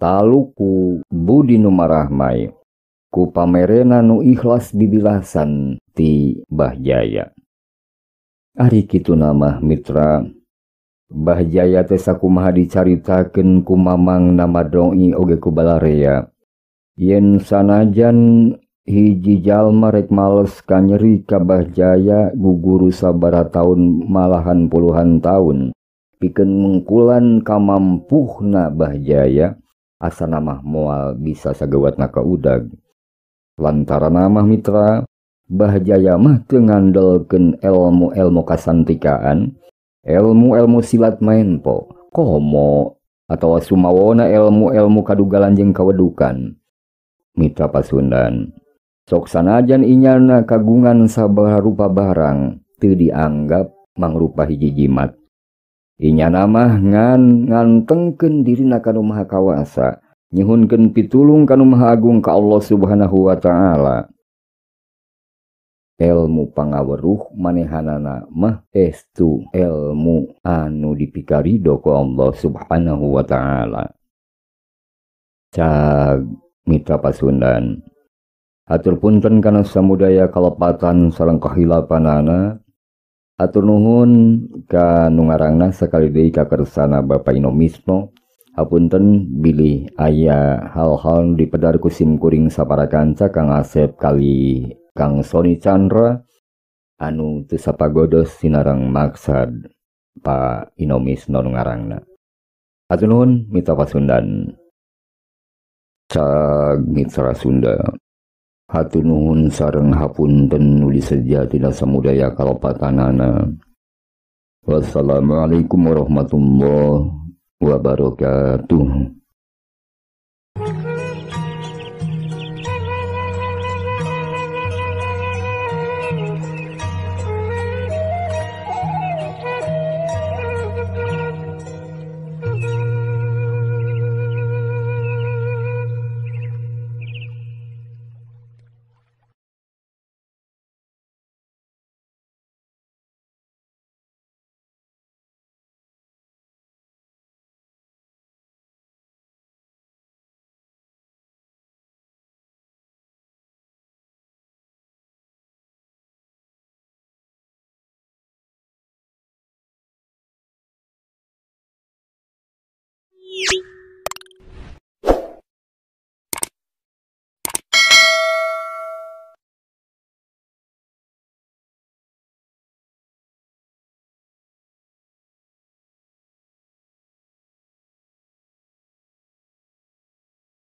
Taluk ku budi nu marahmai, ku pamerena nu ikhlas bibilasan ti Bah Jaya. Ari kitu namah mitra, Bah Jaya teh sakumaha dicaritakeun ku mamang na Madongi oge ku balarea. Yen sanajan hiji jalma rek males kanyeri ka Bah Jaya guguru sabara taun malahan puluhan taun. Pikeun mengkulan kamampuhna Bah Jaya, asana mah moal bisa sagawatna ka udag. Lantaran mah mitra, Bah Jaya mah teu ngandelkeun ilmu-ilmu kasantikaan, ilmu-ilmu silat maenpo, komo atawa sumawona ilmu-ilmu kadugalan jeung kawedukan. Mitra Pasundan, sok sanajan inyana kagungan sabaraha rupa barang teu dianggap mangrupa hiji jimat. Inyana mah ngantengkeun dirina kanu Maha Kawasa, nyuhunkeun pitulung kanu Maha Agung ka Allah Subhanahu wa taala. Ilmu pangaweruh manehanana mah estu ilmu anu dipikarido ku Allah Subhanahu wa taala. Cag mitra Pasundan, atur punten kana samudaya kalepatan sareng kahilapanana. Atur nuhun ka nu ngarangna sakali deui ka kersana Bapak Inomisno. Hapunten bilih aya hal-hal dipedar ku simkuring saparakanca Kang Asep kali Kang Soni Chandra anu teu sapagodos sinareng maksad Pak Inomisno nu ngarangna. Atur nuhun mitra Pasundan. Cag mitra Sunda. Hatur nuhun sareng hapunten nu diseja tina samudaya kalepatanana. Wassalamualaikum warahmatullahi wabarakatuh.